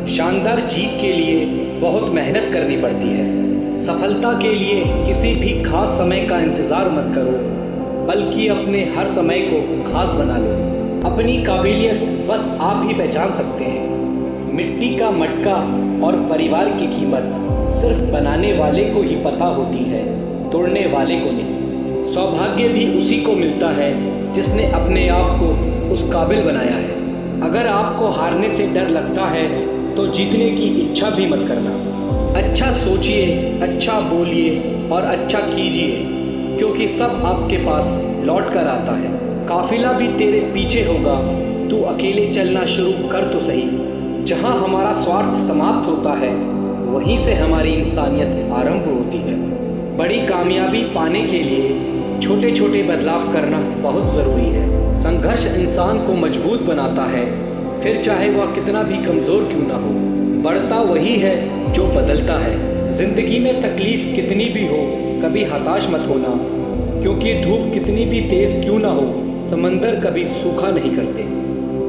शानदार जीत के लिए बहुत मेहनत करनी पड़ती है। सफलता के लिए किसी भी खास समय का इंतज़ार मत करो, बल्कि अपने हर समय को खास बना लो। अपनी काबिलियत बस आप ही पहचान सकते हैं। मिट्टी का मटका और परिवार की कीमत सिर्फ बनाने वाले को ही पता होती है, तोड़ने वाले को नहीं। सौभाग्य भी उसी को मिलता है जिसने अपने आप को उस काबिल बनाया है। अगर आपको हारने से डर लगता है तो जीतने की इच्छा भी मत करना। अच्छा सोचिए, अच्छा बोलिए और अच्छा कीजिए, क्योंकि सब आपके पास लौट कर आता है। काफिला भी तेरे पीछे होगा, तू अकेले चलना शुरू कर तो सही। जहाँ हमारा स्वार्थ समाप्त होता है, वहीं से हमारी इंसानियत आरंभ होती है। बड़ी कामयाबी पाने के लिए छोटे छोटे बदलाव करना बहुत ज़रूरी है। संघर्ष इंसान को मजबूत बनाता है, फिर चाहे वह कितना भी कमज़ोर क्यों ना हो। बढ़ता वही है जो बदलता है। ज़िंदगी में तकलीफ़ कितनी भी हो, कभी हताश मत होना, क्योंकि धूप कितनी भी तेज़ क्यों ना हो, समंदर कभी सूखा नहीं करते।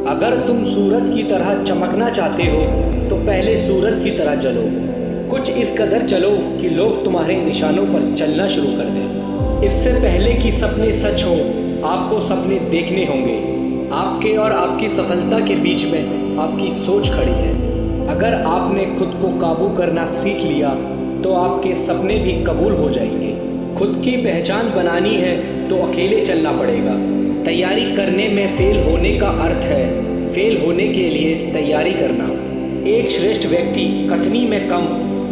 अगर तुम सूरज की तरह चमकना चाहते हो तो पहले सूरज की तरह चलो। कुछ इस कदर चलो कि लोग तुम्हारे निशानों पर चलना शुरू कर दें। इससे पहले कि सपने सच हो, आपको सपने देखने होंगे। आपके और आपकी सफलता के बीच में आपकी सोच खड़ी है। अगर आपने खुद को काबू करना सीख लिया तो आपके सपने भी कबूल हो जाएंगे। खुद की पहचान बनानी है तो अकेले चलना पड़ेगा। तैयारी करने में फेल होने का अर्थ है फेल होने के लिए तैयारी करना। एक श्रेष्ठ व्यक्ति कथनी में कम,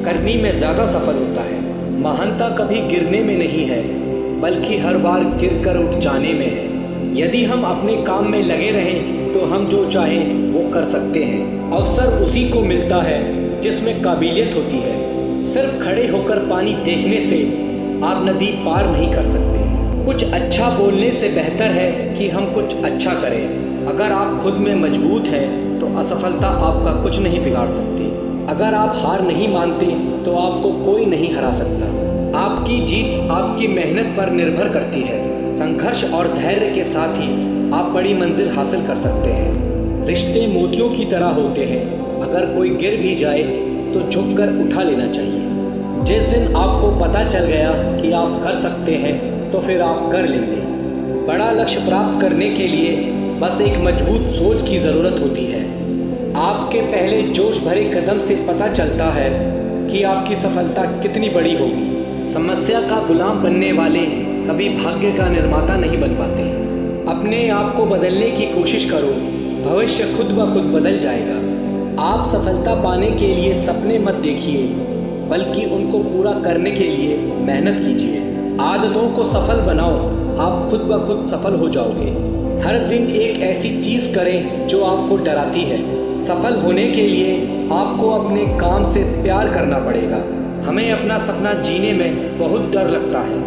करनी में ज़्यादा सफल होता है। महानता कभी गिरने में नहीं है, बल्कि हर बार गिरकर उठ जाने में है। यदि हम अपने काम में लगे रहें तो हम जो चाहें वो कर सकते हैं। अवसर उसी को मिलता है जिसमें काबिलियत होती है। सिर्फ खड़े होकर पानी देखने से आप नदी पार नहीं कर सकते। कुछ अच्छा बोलने से बेहतर है कि हम कुछ अच्छा करें। अगर आप खुद में मजबूत हैं तो असफलता आपका कुछ नहीं बिगाड़ सकती। अगर आप हार नहीं मानते तो आपको कोई नहीं हरा सकता। आपकी जीत आपकी मेहनत पर निर्भर करती है। संघर्ष और धैर्य के साथ ही आप बड़ी मंजिल हासिल कर सकते हैं। रिश्ते मोतियों की तरह होते हैं, अगर कोई गिर भी जाए तो झुककर उठा लेना चाहिए। जिस दिन आपको पता चल गया कि आप कर सकते हैं तो फिर आप कर लेंगे। बड़ा लक्ष्य प्राप्त करने के लिए बस एक मजबूत सोच की ज़रूरत होती है। आपके पहले जोश भरे कदम से पता चलता है कि आपकी सफलता कितनी बड़ी होगी। समस्या का गुलाम बनने वाले कभी भाग्य का निर्माता नहीं बन पाते। अपने आप को बदलने की कोशिश करो, भविष्य खुद ब खुद बदल जाएगा। आप सफलता पाने के लिए सपने मत देखिए, बल्कि उनको पूरा करने के लिए मेहनत कीजिए। आदतों को सफल बनाओ, आप खुद ब खुद सफल हो जाओगे। हर दिन एक ऐसी चीज़ करें जो आपको डराती है। सफल होने के लिए आपको अपने काम से प्यार करना पड़ेगा। हमें अपना सपना जीने में बहुत डर लगता है,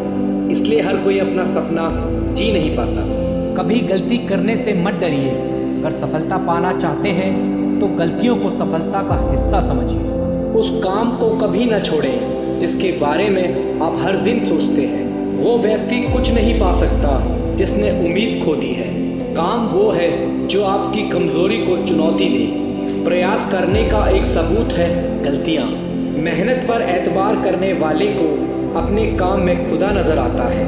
इसलिए हर कोई अपना सपना जी नहीं पाता। कभी गलती करने से मत डरिए। अगर सफलता पाना चाहते हैं तो गलतियों को सफलता का हिस्सा समझिए। उस काम को कभी न छोड़ें जिसके बारे में आप हर दिन सोचते हैं। वो व्यक्ति कुछ नहीं पा सकता जिसने उम्मीद खो दी है। काम वो है जो आपकी कमज़ोरी को चुनौती दे। प्रयास करने का एक सबूत है गलतियाँ। मेहनत पर एतबार करने वाले को अपने काम में खुदा नजर आता है।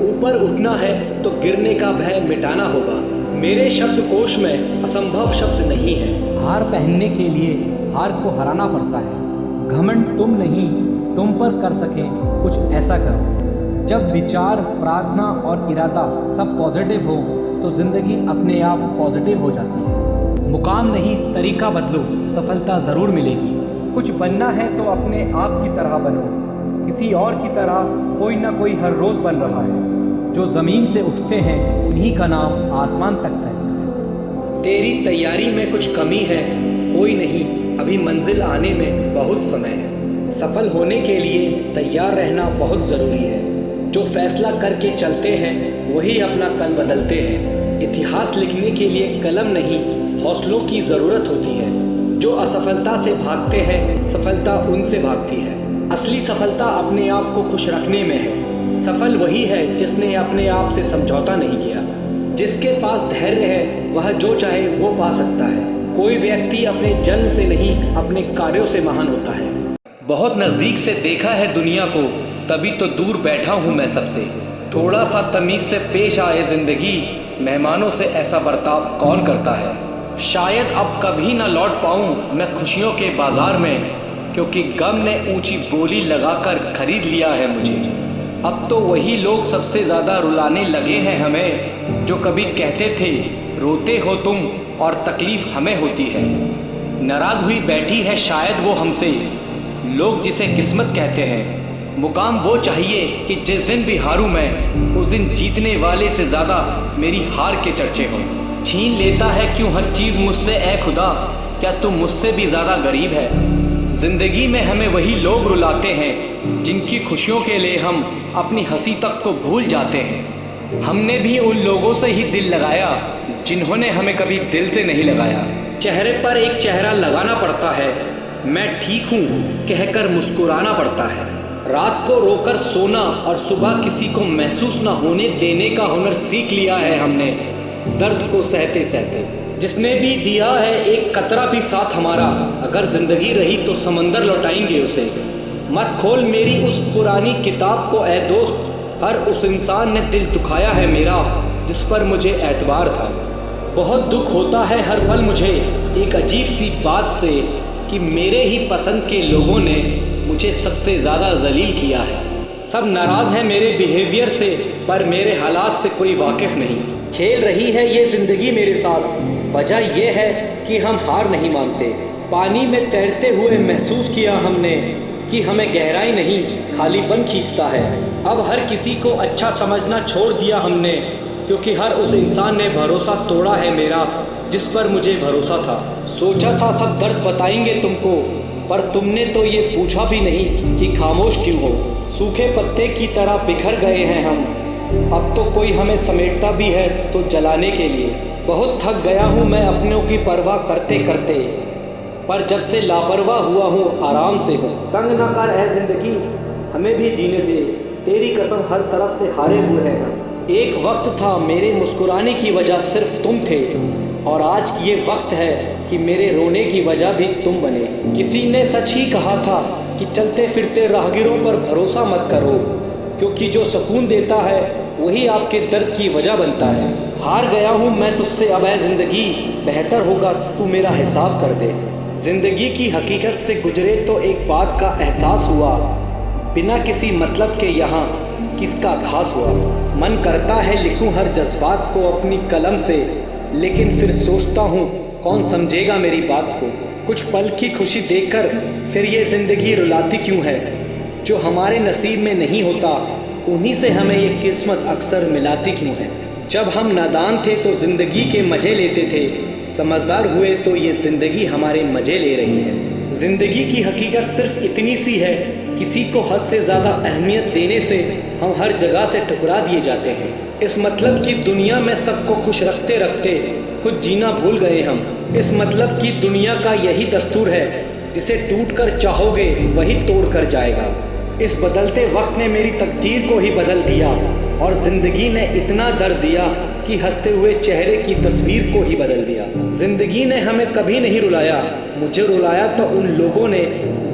ऊपर उठना है तो गिरने का भय मिटाना होगा। मेरे शब्दकोश में असंभव शब्द नहीं है। हार पहनने के लिए हार को हराना पड़ता है। घमंड तुम नहीं, तुम पर कर सकें कुछ ऐसा करो। जब विचार, प्रार्थना और इरादा सब पॉजिटिव हो तो ज़िंदगी अपने आप पॉजिटिव हो जाती है। मुकाम नहीं, तरीका बदलो, सफलता ज़रूर मिलेगी। कुछ बनना है तो अपने आप की तरह बनो। किसी और की तरह कोई ना कोई हर रोज़ बन रहा है। जो ज़मीन से उठते हैं उन्हीं का नाम आसमान तक फैलता है। तेरी तैयारी में कुछ कमी है, कोई नहीं, अभी मंजिल आने में बहुत समय है। सफल होने के लिए तैयार रहना बहुत ज़रूरी है। जो फैसला करके चलते हैं वही अपना कल बदलते हैं। इतिहास लिखने के लिए कलम नहीं, हौसलों की ज़रूरत होती है। जो असफलता से भागते हैं, सफलता उनसे भागती है। असली सफलता अपने आप को खुश रखने में है। सफल वही है जिसने अपने आप से समझौता नहीं किया। जिसके पास धैर्य है वह जो चाहे वो पा सकता है। कोई व्यक्ति अपने जन्म से नहीं अपने कार्यों से महान होता है। बहुत नज़दीक से देखा है दुनिया को, तभी तो दूर बैठा हूँ मैं सबसे। थोड़ा सा तमीज़ से पेश आए ज़िंदगी, मेहमानों से ऐसा बर्ताव कौन करता है। शायद अब कभी ना लौट पाऊँ मैं खुशियों के बाज़ार में, क्योंकि गम ने ऊंची बोली लगाकर खरीद लिया है मुझे। अब तो वही लोग सबसे ज़्यादा रुलाने लगे हैं हमें, जो कभी कहते थे रोते हो तुम और तकलीफ़ हमें होती है। नाराज़ हुई बैठी है शायद वो हमसे, लोग जिसे किस्मत कहते हैं। मुकाम वो चाहिए कि जिस दिन भी हारूं मैं, उस दिन जीतने वाले से ज़्यादा मेरी हार के चर्चे हों। छीन लेता है क्यों हर चीज़ मुझसे ए खुदा, क्या तुम मुझसे भी ज़्यादा गरीब है। ज़िंदगी में हमें वही लोग रुलाते हैं जिनकी खुशियों के लिए हम अपनी हंसी तक को भूल जाते हैं। हमने भी उन लोगों से ही दिल लगाया जिन्होंने हमें कभी दिल से नहीं लगाया। चेहरे पर एक चेहरा लगाना पड़ता है, मैं ठीक हूँ कहकर मुस्कुराना पड़ता है। रात को रोकर सोना और सुबह किसी को महसूस न होने देने का हुनर सीख लिया है हमने, दर्द को सहते सहते। जिसने भी दिया है एक कतरा भी साथ हमारा, अगर जिंदगी रही तो समंदर लौटाएंगे उसे। मत खोल मेरी उस पुरानी किताब को ए दोस्त, हर उस इंसान ने दिल दुखाया है मेरा जिस पर मुझे एतबार था। बहुत दुख होता है हर पल मुझे एक अजीब सी बात से, कि मेरे ही पसंद के लोगों ने मुझे सबसे ज़्यादा जलील किया है। सब नाराज़ हैं मेरे बिहेवियर से, पर मेरे हालात से कोई वाकिफ़ नहीं। खेल रही है ये ज़िंदगी मेरे साथ, वजह यह है कि हम हार नहीं मानते। पानी में तैरते हुए महसूस किया हमने कि हमें गहराई नहीं खालीपन खींचता है। अब हर किसी को अच्छा समझना छोड़ दिया हमने, क्योंकि हर उस इंसान ने भरोसा तोड़ा है मेरा जिस पर मुझे भरोसा था। सोचा था सब दर्द बताएंगे तुमको, पर तुमने तो ये पूछा भी नहीं कि खामोश क्यों हो। सूखे पत्ते की तरह बिखर गए हैं हम, अब तो कोई हमें समेटता भी है तो जलाने के लिए। बहुत थक गया हूँ मैं अपनों की परवाह करते करते, पर जब से लापरवाह हुआ हूँ आराम से हूँ। तंग न कर है ज़िंदगी, हमें भी जीने दे, तेरी कसम हर तरफ से हारे हुए हैं हम। एक वक्त था मेरे मुस्कुराने की वजह सिर्फ तुम थे, और आज ये वक्त है कि मेरे रोने की वजह भी तुम बने। किसी ने सच ही कहा था कि चलते फिरते राहगीरों पर भरोसा मत करो, क्योंकि जो सुकून देता है वही आपके दर्द की वजह बनता है। हार गया हूँ मैं तुझसे अब है ज़िंदगी, बेहतर होगा तू मेरा हिसाब कर दे। ज़िंदगी की हकीकत से गुजरे तो एक बात का एहसास हुआ, बिना किसी मतलब के यहाँ किसका खास हुआ। मन करता है लिखूं हर जज्बात को अपनी कलम से, लेकिन फिर सोचता हूँ कौन समझेगा मेरी बात को। कुछ पल की खुशी देखकर फिर ये ज़िंदगी रुलाती क्यों है। जो हमारे नसीब में नहीं होता उन्हीं से हमें ये किस्मत अक्सर मिलाती क्यों है। जब हम नादान थे तो ज़िंदगी के मज़े लेते थे, समझदार हुए तो ये ज़िंदगी हमारे मज़े ले रही है। ज़िंदगी की हकीकत सिर्फ इतनी सी है, किसी को हद से ज़्यादा अहमियत देने से हम हर जगह से ठुकरा दिए जाते हैं। इस मतलब की दुनिया में सबको खुश रखते रखते खुद जीना भूल गए हम। इस मतलब की दुनिया का यही दस्तूर है, जिसे टूट कर चाहोगे वही तोड़ कर जाएगा। इस बदलते वक्त ने मेरी तकदीर को ही बदल दिया, और ज़िंदगी ने इतना दर्द दिया कि हंसते हुए चेहरे की तस्वीर को ही बदल दिया। ज़िंदगी ने हमें कभी नहीं रुलाया, मुझे रुलाया तो उन लोगों ने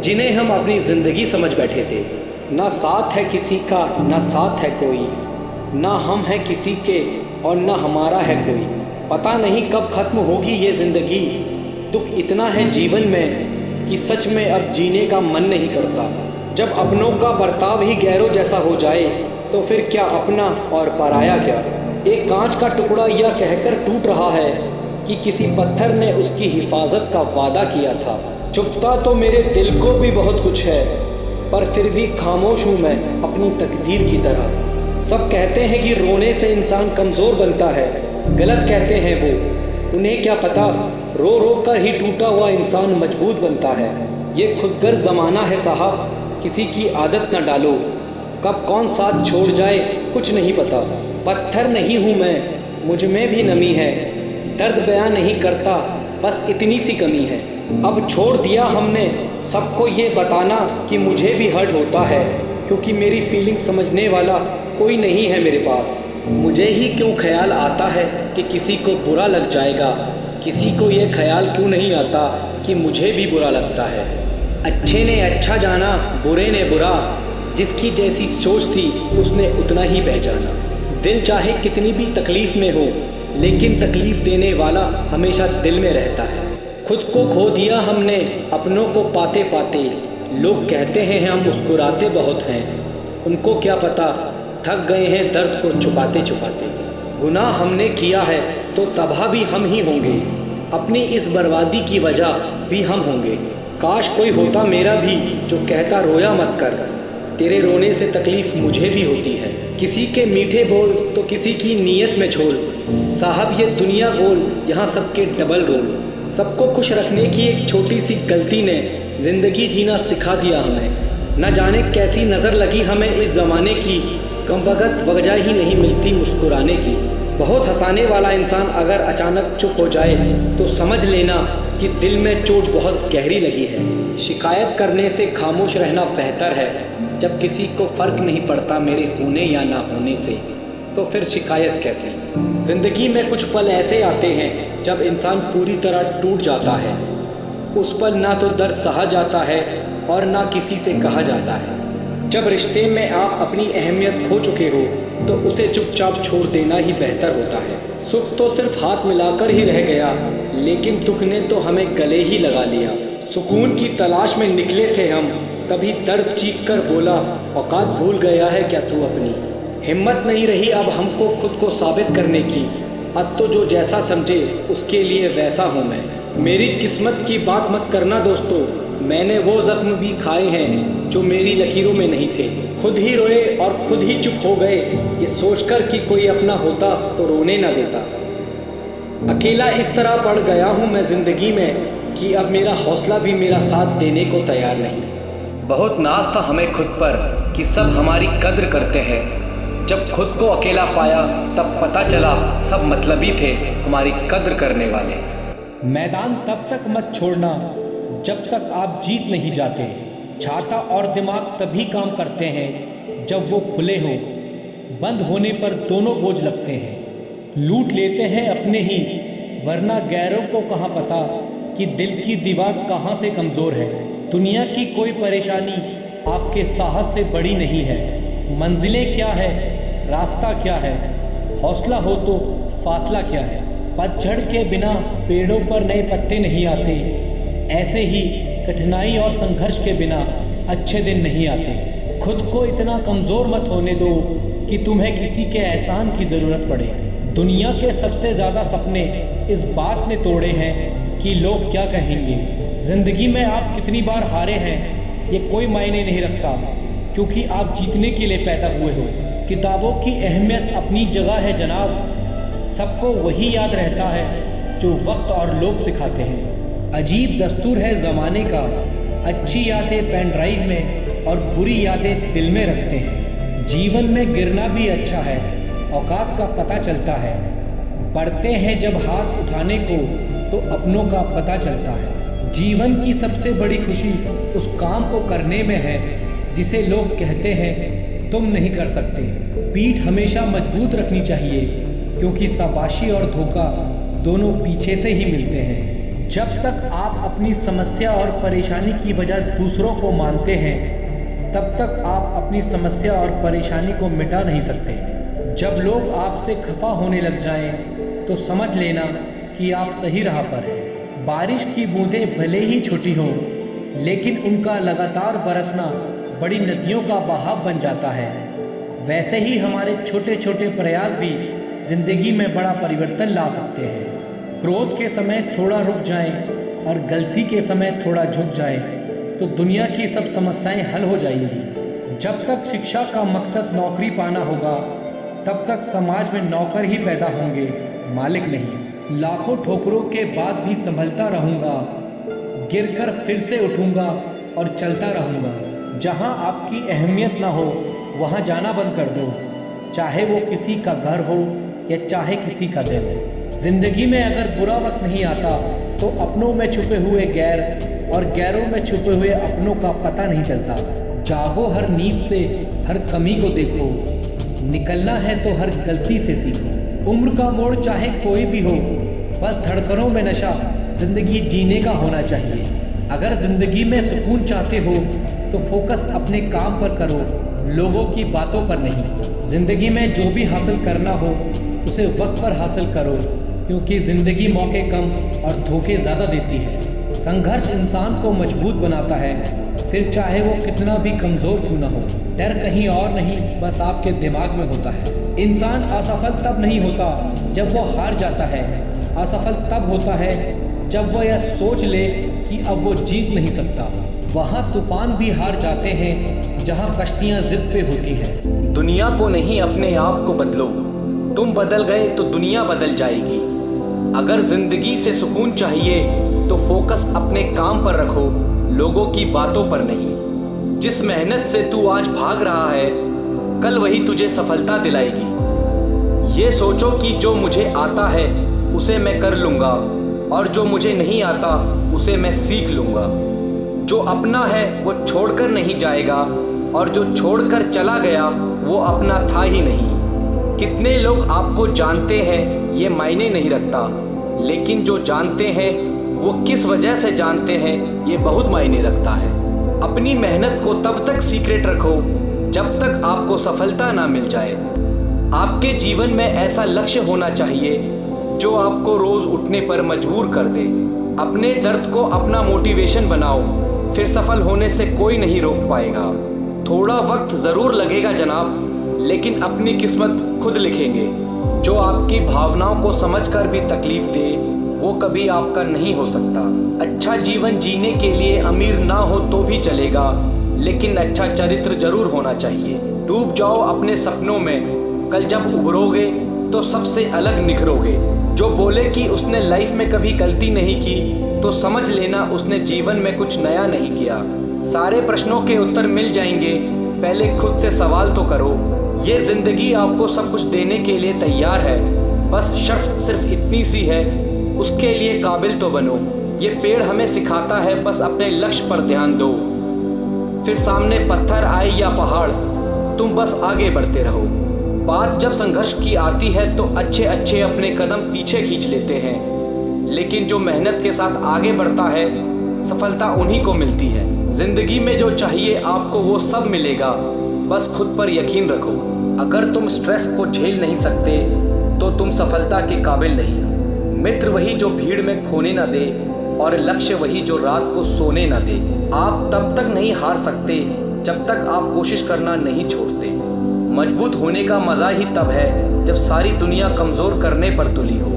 जिन्हें हम अपनी ज़िंदगी समझ बैठे थे। ना साथ है किसी का ना साथ है कोई, ना हम हैं किसी के और ना हमारा है कोई। पता नहीं कब ख़त्म होगी ये ज़िंदगी, दुख इतना है जीवन में कि सच में अब जीने का मन नहीं करता। जब अपनों का बर्ताव ही गैरों जैसा हो जाए तो फिर क्या अपना और पराया क्या। एक कांच का टुकड़ा यह कहकर टूट रहा है कि किसी पत्थर ने उसकी हिफाजत का वादा किया था। चुपता तो मेरे दिल को भी बहुत कुछ है, पर फिर भी खामोश हूँ मैं अपनी तकदीर की तरह। सब कहते हैं कि रोने से इंसान कमज़ोर बनता है, गलत कहते हैं वो। उन्हें क्या पता रो रो कर ही टूटा हुआ इंसान मजबूत बनता है। ये खुदगर्ज ज़माना है साहब, किसी की आदत न डालो, कब कौन साथ छोड़ जाए कुछ नहीं पता। पत्थर नहीं हूँ मैं, मुझ में भी नमी है, दर्द बयां नहीं करता बस इतनी सी कमी है। अब छोड़ दिया हमने सबको ये बताना कि मुझे भी हर्ट होता है, क्योंकि मेरी फीलिंग समझने वाला कोई नहीं है मेरे पास। मुझे ही क्यों ख्याल आता है कि किसी को बुरा लग जाएगा, किसी को ये ख्याल क्यों नहीं आता कि मुझे भी बुरा लगता है। अच्छे ने अच्छा जाना, बुरे ने बुरा, जिसकी जैसी सोच थी उसने उतना ही पहचाना। दिल चाहे कितनी भी तकलीफ़ में हो, लेकिन तकलीफ़ देने वाला हमेशा दिल में रहता है। खुद को खो दिया हमने अपनों को पाते पाते, लोग कहते हैं हम मुस्कुराते बहुत हैं, उनको क्या पता थक गए हैं दर्द को छुपाते छुपाते। गुनाह हमने किया है तो तबाह भी हम ही होंगे, अपनी इस बर्बादी की वजह भी हम होंगे। काश कोई होता मेरा भी जो कहता रोया मत कर, तेरे रोने से तकलीफ़ मुझे भी होती है। किसी के मीठे बोल तो किसी की नीयत में छोड़, साहब ये दुनिया गोल, यहाँ सबके डबल रोल। सबको खुश रखने की एक छोटी सी गलती ने ज़िंदगी जीना सिखा दिया हमें। न जाने कैसी नज़र लगी हमें इस ज़माने की, कमबख्त वजह ही नहीं मिलती मुस्कुराने की। बहुत हंसाने वाला इंसान अगर अचानक चुप हो जाए तो समझ लेना कि दिल में चोट बहुत गहरी लगी है। शिकायत करने से खामोश रहना बेहतर है। जब किसी को फ़र्क नहीं पड़ता मेरे होने या ना होने से, तो फिर शिकायत कैसी। ज़िंदगी में कुछ पल ऐसे आते हैं जब इंसान पूरी तरह टूट जाता है। उस पल ना तो दर्द सहा जाता है और ना किसी से कहा जाता है। जब रिश्ते में आप अपनी अहमियत खो चुके हो तो उसे चुपचाप छोड़ देना ही बेहतर होता है। सुख तो सिर्फ हाथ मिलाकर ही रह गया, लेकिन दुख ने तो हमें गले ही लगा लिया। सुकून की तलाश में निकले थे हम, तभी दर्द चीख कर बोला, औकात भूल गया है क्या तू अपनी। हिम्मत नहीं रही अब हमको खुद को साबित करने की, अब तो जो जैसा समझे उसके लिए वैसा हूँ मैं। मेरी किस्मत की बात मत करना दोस्तों, मैंने वो जख्म भी खाए हैं जो मेरी लकीरों में नहीं थे। खुद ही रोए और खुद ही चुप हो गए, ये सोचकर कि कोई अपना होता तो रोने ना देता। अकेला इस तरह पड़ गया हूँ मैं ज़िंदगी में कि अब मेरा हौसला भी मेरा साथ देने को तैयार नहीं। बहुत नाज था हमें खुद पर कि सब हमारी कद्र करते हैं। जब खुद को अकेला पाया तब पता चला सब मतलबी थे हमारी कद्र करने वाले। मैदान तब तक मत छोड़ना जब तक आप जीत नहीं जाते। छाता और दिमाग तभी काम करते हैं जब वो खुले हों, बंद होने पर दोनों बोझ लगते हैं। लूट लेते हैं अपने ही, वरना गैरों को कहाँ पता कि दिल की दीवार कहाँ से कमज़ोर है। दुनिया की कोई परेशानी आपके साहस से बड़ी नहीं है। मंजिलें क्या है, रास्ता क्या है, हौसला हो तो फासला क्या है। पतझड़ के बिना पेड़ों पर नए पत्ते नहीं आते, ऐसे ही कठिनाई और संघर्ष के बिना अच्छे दिन नहीं आते। खुद को इतना कमज़ोर मत होने दो कि तुम्हें किसी के एहसान की ज़रूरत पड़े। दुनिया के सबसे ज़्यादा सपने इस बात ने तोड़े हैं कि लोग क्या कहेंगे। ज़िंदगी में आप कितनी बार हारे हैं ये कोई मायने नहीं रखता, क्योंकि आप जीतने के लिए पैदा हुए हो। किताबों की अहमियत अपनी जगह है जनाब, सबको वही याद रहता है जो वक्त और लोग सिखाते हैं। अजीब दस्तूर है ज़माने का, अच्छी यादें पेन ड्राइव में और बुरी यादें दिल में रखते हैं। जीवन में गिरना भी अच्छा है, औकात का पता चलता है। पढ़ते हैं जब हाथ उठाने को तो अपनों का पता चलता है। जीवन की सबसे बड़ी खुशी उस काम को करने में है जिसे लोग कहते हैं तुम नहीं कर सकते। पीठ हमेशा मजबूत रखनी चाहिए, क्योंकि शाबाशी और धोखा दोनों पीछे से ही मिलते हैं। जब तक आप अपनी समस्या और परेशानी की वजह दूसरों को मानते हैं, तब तक आप अपनी समस्या और परेशानी को मिटा नहीं सकते। जब लोग आपसे खफा होने लग जाएं, तो समझ लेना कि आप सही राह पर हैं। बारिश की बूंदें भले ही छोटी हों, लेकिन उनका लगातार बरसना बड़ी नदियों का बहाव बन जाता है। वैसे ही हमारे छोटे छोटे प्रयास भी जिंदगी में बड़ा परिवर्तन ला सकते हैं। क्रोध के समय थोड़ा रुक जाएं और गलती के समय थोड़ा झुक जाएं, तो दुनिया की सब समस्याएं हल हो जाएंगी। जब तक शिक्षा का मकसद नौकरी पाना होगा, तब तक समाज में नौकर ही पैदा होंगे, मालिक नहीं। लाखों ठोकरों के बाद भी संभलता रहूँगा, गिरकर फिर से उठूँगा और चलता रहूँगा। जहाँ आपकी अहमियत ना हो वहाँ जाना बंद कर दो, चाहे वो किसी का घर हो या चाहे किसी का दिल। जिंदगी में अगर बुरा वक्त नहीं आता तो अपनों में छुपे हुए गैर और गैरों में छुपे हुए अपनों का पता नहीं चलता। जागो हर नींद से, हर कमी को देखो, निकलना है तो हर गलती से सीखो। उम्र का मोड़ चाहे कोई भी हो, बस धड़कनों में नशा जिंदगी जीने का होना चाहिए। अगर जिंदगी में सुकून चाहते हो तो फोकस अपने काम पर करो, लोगों की बातों पर नहीं। जिंदगी में जो भी हासिल करना हो उसे वक्त पर हासिल करो, क्योंकि जिंदगी मौके कम और धोखे ज़्यादा देती है। संघर्ष इंसान को मजबूत बनाता है, फिर चाहे वो कितना भी कमज़ोर क्यों ना हो। डर कहीं और नहीं, बस आपके दिमाग में होता है। इंसान असफल तब नहीं होता जब वो हार जाता है, असफल तब होता है जब वो यह सोच ले कि अब वो जीत नहीं सकता। वहाँ तूफान भी हार जाते हैं जहाँ कश्तियाँ जिद पे होती हैं। दुनिया को नहीं, अपने आप को बदलो। तुम बदल गए तो दुनिया बदल जाएगी। अगर जिंदगी से सुकून चाहिए तो फोकस अपने काम पर रखो, लोगों की बातों पर नहीं। जिस मेहनत से तू आज भाग रहा है, कल वही तुझे सफलता दिलाएगी। ये सोचो कि जो मुझे आता है उसे मैं कर लूँगा, और जो मुझे नहीं आता उसे मैं सीख लूँगा। जो अपना है वो छोड़कर नहीं जाएगा, और जो छोड़कर चला गया वो अपना था ही नहीं। कितने लोग आपको जानते हैं ये मायने नहीं रखता, लेकिन जो जानते हैं वो किस वजह से जानते हैं ये बहुत मायने रखता है। अपनी मेहनत को तब तक सीक्रेट रखो जब तक आपको सफलता ना मिल जाए। आपके जीवन में ऐसा लक्ष्य होना चाहिए जो आपको रोज उठने पर मजबूर कर दे। अपने दर्द को अपना मोटिवेशन बनाओ, फिर सफल होने से कोई नहीं रोक पाएगा। थोड़ा वक्त जरूर लगेगा जनाब, लेकिन अपनी किस्मत खुद लिखेंगे। जो आपकी भावनाओं को समझकर भी तकलीफ दे वो कभी आपका नहीं हो सकता। अच्छा जीवन जीने के लिए अमीर ना हो तो भी चलेगा, लेकिन अच्छा चरित्र जरूर होना चाहिए। डूब जाओ अपने सपनों में, कल जब उभरोगे तो सबसे अलग निखरोगे। जो बोले कि उसने लाइफ में कभी गलती नहीं की, तो समझ लेना उसने जीवन में कुछ नया नहीं किया। सारे प्रश्नों के उत्तर मिल जाएंगे, पहले खुद से सवाल तो करो। ये जिंदगी आपको सब कुछ देने के लिए तैयार है, बस शर्त सिर्फ इतनी सी है, उसके लिए काबिल तो बनो। ये पेड़ हमें सिखाता है बस अपने लक्ष्य पर ध्यान दो। फिर सामने पत्थर आए या पहाड़, तुम बस आगे बढ़ते रहो। बात जब संघर्ष की आती है तो अच्छे अच्छे अपने कदम पीछे खींच लेते हैं, लेकिन जो मेहनत के साथ आगे बढ़ता है सफलता उन्हीं को मिलती है। जिंदगी में जो चाहिए आपको वो सब मिलेगा, बस खुद पर यकीन रखो। अगर तुम स्ट्रेस को झेल नहीं सकते तो तुम सफलता के काबिल नहीं हो। मित्र वही जो भीड़ में खोने ना दे, और लक्ष्य वही जो रात को सोने ना दे। आप तब तक नहीं हार सकते जब तक आप कोशिश करना नहीं छोड़ते। मजबूत होने का मज़ा ही तब है जब सारी दुनिया कमज़ोर करने पर तुली हो।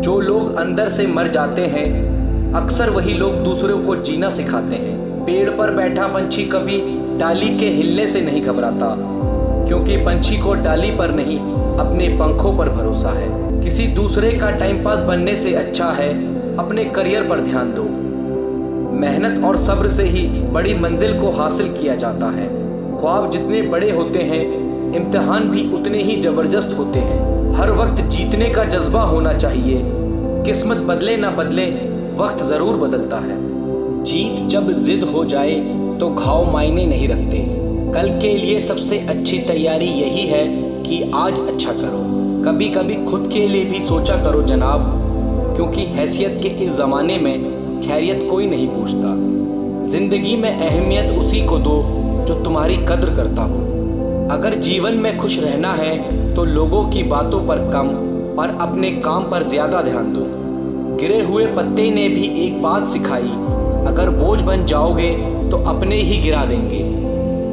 जो लोग अंदर से मर जाते हैं अक्सर वही लोग दूसरों को जीना सिखाते हैं। पेड़ पर बैठा पंछी कभी डाली के हिलने से नहीं घबराता, क्योंकि पंछी को डाली पर नहीं अपने पंखों पर भरोसा है। किसी दूसरे का टाइम पास बनने से अच्छा है अपने करियर पर ध्यान दो। मेहनत और सब्र से ही बड़ी मंजिल को हासिल किया जाता है। ख्वाब जितने बड़े होते हैं इम्तिहान भी उतने ही ज़बरदस्त होते हैं। हर वक्त जीतने का जज्बा होना चाहिए। किस्मत बदले ना बदले, वक्त ज़रूर बदलता है। जीत जब जिद हो जाए तो घाव मायने नहीं रखते। कल के लिए सबसे अच्छी तैयारी यही है कि आज अच्छा करो। कभी कभी खुद के लिए भी सोचा करो जनाब, क्योंकि हैसियत के इस ज़माने में खैरियत कोई नहीं पूछता। ज़िंदगी में अहमियत उसी को दो जो तुम्हारी कद्र करता हो। अगर जीवन में खुश रहना है तो लोगों की बातों पर कम और अपने काम पर ज़्यादा ध्यान दो। गिरे हुए पत्ते ने भी एक बात सिखाई, अगर बोझ बन जाओगे तो अपने ही गिरा देंगे।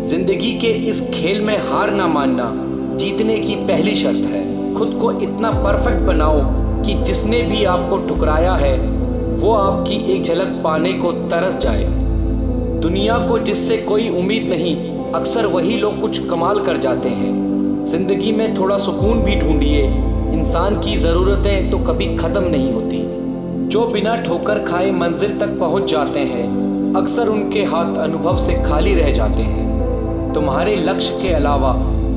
जिंदगी के इस खेल में हार ना मानना जीतने की पहली शर्त है। खुद को इतना परफेक्ट बनाओ कि जिसने भी आपको ठुकराया है वो आपकी एक झलक पाने को तरस जाए। दुनिया को जिससे कोई उम्मीद नहीं, अक्सर वही लोग कुछ कमाल कर जाते हैं। जिंदगी में थोड़ा सुकून भी ढूंढिए। इंसान की ज़रूरतें तो कभी ख़त्म नहीं होती। जो बिना ठोकर खाए मंजिल तक पहुंच जाते हैं, अक्सर उनके हाथ अनुभव से खाली रह जाते हैं। तुम्हारे लक्ष्य के अलावा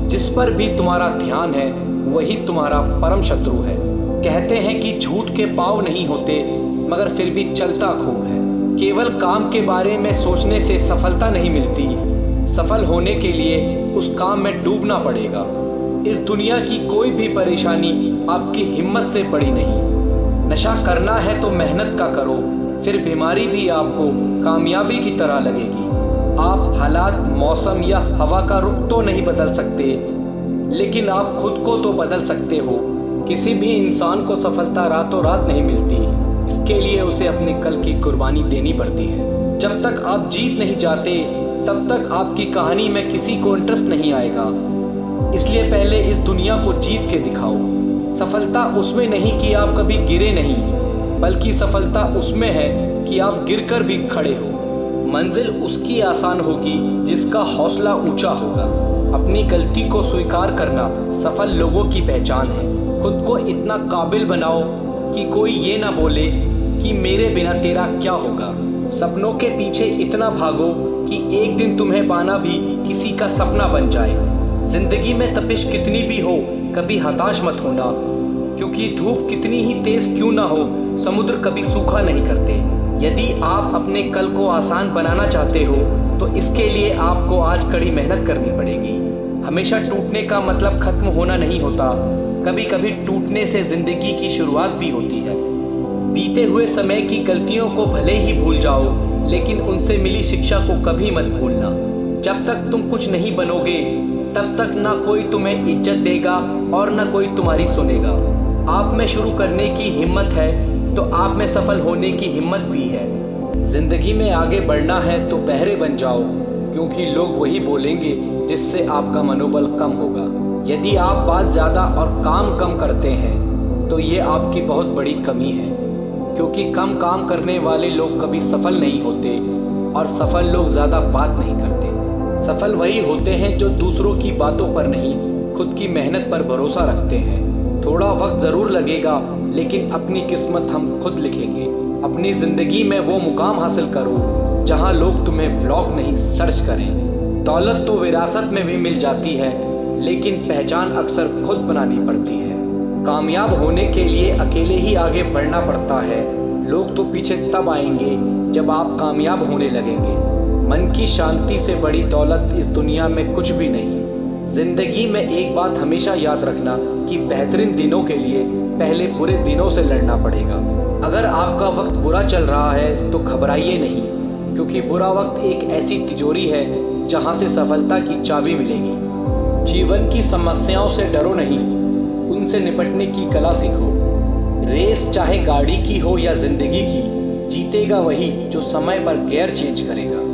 जिस पर भी तुम्हारा ध्यान है वही तुम्हारा परम शत्रु है। कहते हैं कि झूठ के पाँव नहीं होते, मगर फिर भी चलता खूब है। केवल काम के बारे में सोचने से सफलता नहीं मिलती। सफल होने के लिए उस काम में डूबना पड़ेगा। इस दुनिया की कोई भी परेशानी आपकी हिम्मत से बड़ी नहीं। नशा करना है तो मेहनत का करो, फिर बीमारी भी आपको कामयाबी की तरह लगेगी। आप हालात, मौसम या हवा का रुख तो नहीं बदल सकते, लेकिन आप खुद को तो बदल सकते हो। किसी भी इंसान को सफलता रातों रात नहीं मिलती, इसके लिए उसे अपने कल की कुर्बानी देनी पड़ती है। जब तक आप जीत नहीं जाते तब तक आपकी कहानी में किसी को इंटरेस्ट नहीं आएगा। इसलिए पहले इस दुनिया को जीत के दिखाओ। सफलता उसमें नहीं कि आप कभी गिरे नहीं, बल्कि सफलता उसमें है कि आप गिरकर भी खड़े हो। मंजिल उसकी आसान होगी जिसका हौसला ऊंचा होगा। अपनी गलती को स्वीकार करना सफल लोगों की पहचान है। खुद को इतना काबिल बनाओ कि कोई ये ना बोले कि मेरे बिना तेरा क्या होगा। सपनों के पीछे इतना भागो कि एक दिन तुम्हें पाना भी किसी का सपना बन जाए। जिंदगी में तपिश कितनी भी हो, कभी हताश मत होना, क्योंकि धूप कितनी ही तेज क्यों ना हो, समुद्र कभी सूखा नहीं करते। यदि आप अपने कल को आसान बनाना चाहते हो तो इसके लिए आपको आज कड़ी मेहनत करनी पड़ेगी। हमेशा टूटने का मतलब खत्म होना नहीं होता, कभी कभी टूटने से जिंदगी की शुरुआत भी होती है। बीते हुए समय की गलतियों को भले ही भूल जाओ, लेकिन उनसे मिली शिक्षा को कभी मत भूलना। जब तक तुम कुछ नहीं बनोगे तब तक ना कोई तुम्हें इज्जत देगा और ना कोई तुम्हारी सुनेगा। आप में शुरू करने की हिम्मत है तो आप में सफल होने की हिम्मत भी है। जिंदगी में आगे बढ़ना है तो बहरे बन जाओ, क्योंकि लोग वही बोलेंगे जिससे आपका मनोबल कम होगा। यदि आप बात ज़्यादा और काम कम करते हैं तो ये आपकी बहुत बड़ी कमी है, क्योंकि कम काम करने वाले लोग कभी सफल नहीं होते और सफल लोग ज़्यादा बात नहीं करते। सफल वही होते हैं जो दूसरों की बातों पर नहीं, खुद की मेहनत पर भरोसा रखते हैं। थोड़ा वक्त ज़रूर लगेगा, लेकिन अपनी किस्मत हम खुद लिखेंगे। अपनी ज़िंदगी में वो मुकाम हासिल करो जहां लोग तुम्हें ब्लॉक नहीं सर्च करें। दौलत तो विरासत में भी मिल जाती है, लेकिन पहचान अक्सर खुद बनानी पड़ती है। कामयाब होने के लिए अकेले ही आगे बढ़ना पड़ता है। लोग तो पीछे तब आएंगे जब आप कामयाब होने लगेंगे। मन की शांति से बड़ी दौलत इस दुनिया में कुछ भी नहीं। जिंदगी में एक बात हमेशा याद रखना कि बेहतरीन दिनों के लिए पहले बुरे दिनों से लड़ना पड़ेगा। अगर आपका वक्त बुरा चल रहा है तो घबराइए नहीं, क्योंकि बुरा वक्त एक ऐसी तिजोरी है जहां से सफलता की चाबी मिलेगी। जीवन की समस्याओं से डरो नहीं, उनसे निपटने की कला सीखो। रेस चाहे गाड़ी की हो या जिंदगी की, जीतेगा वही जो समय पर गियर चेंज करेगा।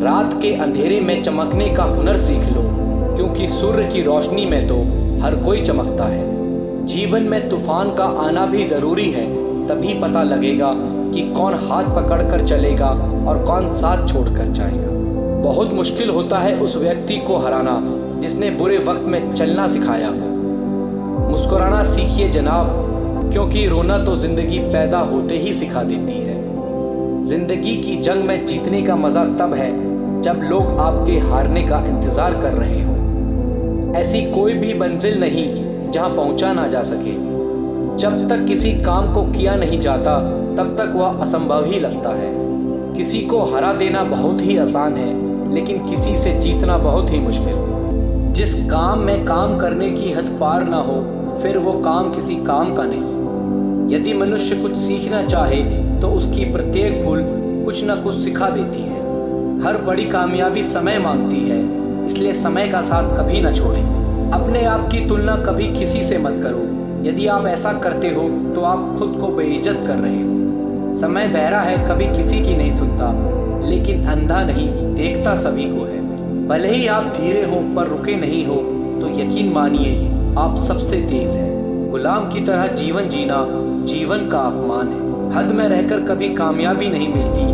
रात के अंधेरे में चमकने का हुनर सीख लो, क्योंकि सूर्य की रोशनी में तो हर कोई चमकता है। जीवन में तूफान का आना भी जरूरी है, तभी पता लगेगा कि कौन हाथ पकड़कर चलेगा और कौन साथ छोड़कर जाएगा। बहुत मुश्किल होता है उस व्यक्ति को हराना जिसने बुरे वक्त में चलना सिखाया हो। मुस्कुराना सीखिए जनाब, क्योंकि रोना तो जिंदगी पैदा होते ही सिखा देती है। जिंदगी की जंग में जीतने का मजा तब है जब लोग आपके हारने का इंतजार कर रहे हो। ऐसी कोई भी मंजिल नहीं जहां पहुंचा ना जा सके। जब तक किसी काम को किया नहीं जाता तब तक वह असंभव ही लगता है। किसी को हरा देना बहुत ही आसान है, लेकिन किसी से जीतना बहुत ही मुश्किल। जिस काम में काम करने की हद पार ना हो, फिर वो काम किसी काम का नहीं। यदि मनुष्य कुछ सीखना चाहे तो उसकी प्रत्येक भूल कुछ न कुछ सिखा देती है। हर बड़ी कामयाबी समय मांगती है, इसलिए समय का साथ कभी न छोड़ें। अपने आप की तुलना कभी किसी से मत करो। यदि आप ऐसा करते हो तो आप खुद को बेइज्जत कर रहे हो। समय बहरा है, कभी किसी की नहीं सुनता, लेकिन अंधा नहीं, देखता सभी को है। भले ही आप धीरे हो पर रुके नहीं हो, तो यकीन मानिए आप सबसे तेज हैं। गुलाम की तरह जीवन जीना जीवन का अपमान है। हद में रहकर कभी कामयाबी नहीं मिलती,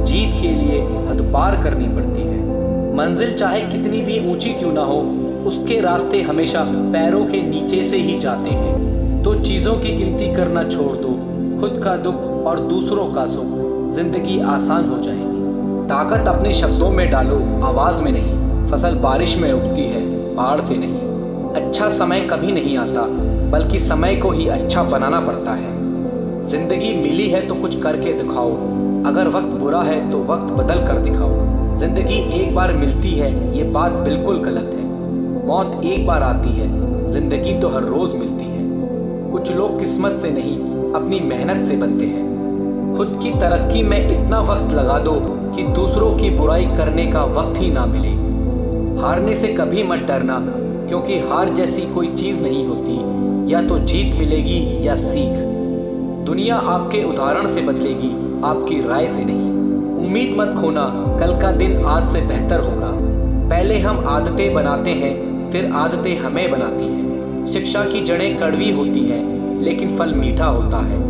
जीत के लिए हद पार करनी पड़ती है। मंजिल चाहे कितनी भी ऊंची क्यों ना हो, उसके रास्ते हमेशा पैरों के नीचे से ही जाते हैं। तो चीज़ों की गिनती करना छोड़ दो, खुद का दुख और दूसरों का सुख, जिंदगी आसान हो जाएगी। ताकत अपने शब्दों में डालो, आवाज़ में नहीं। फसल बारिश में उगती है, पहाड़ से नहीं। अच्छा समय कभी नहीं आता, बल्कि समय को ही अच्छा बनाना पड़ता है। जिंदगी मिली है तो कुछ करके दिखाओ। अगर वक्त बुरा है तो वक्त बदल कर दिखाओ। जिंदगी एक बार मिलती है, ये बात बिल्कुल गलत है। मौत एक बार आती है, जिंदगी तो हर रोज मिलती है। कुछ लोग किस्मत से नहीं अपनी मेहनत से बनते हैं। खुद की तरक्की में इतना वक्त लगा दो कि दूसरों की बुराई करने का वक्त ही ना मिले। हारने से कभी मत डरना, क्योंकि हार जैसी कोई चीज़ नहीं होती। या तो जीत मिलेगी या सीख। दुनिया आपके उदाहरण से बदलेगी, आपकी राय से नहीं। उम्मीद मत खोना, कल का दिन आज से बेहतर होगा। पहले हम आदतें बनाते हैं, फिर आदतें हमें बनाती हैं। शिक्षा की जड़ें कड़वी होती हैं, लेकिन फल मीठा होता है।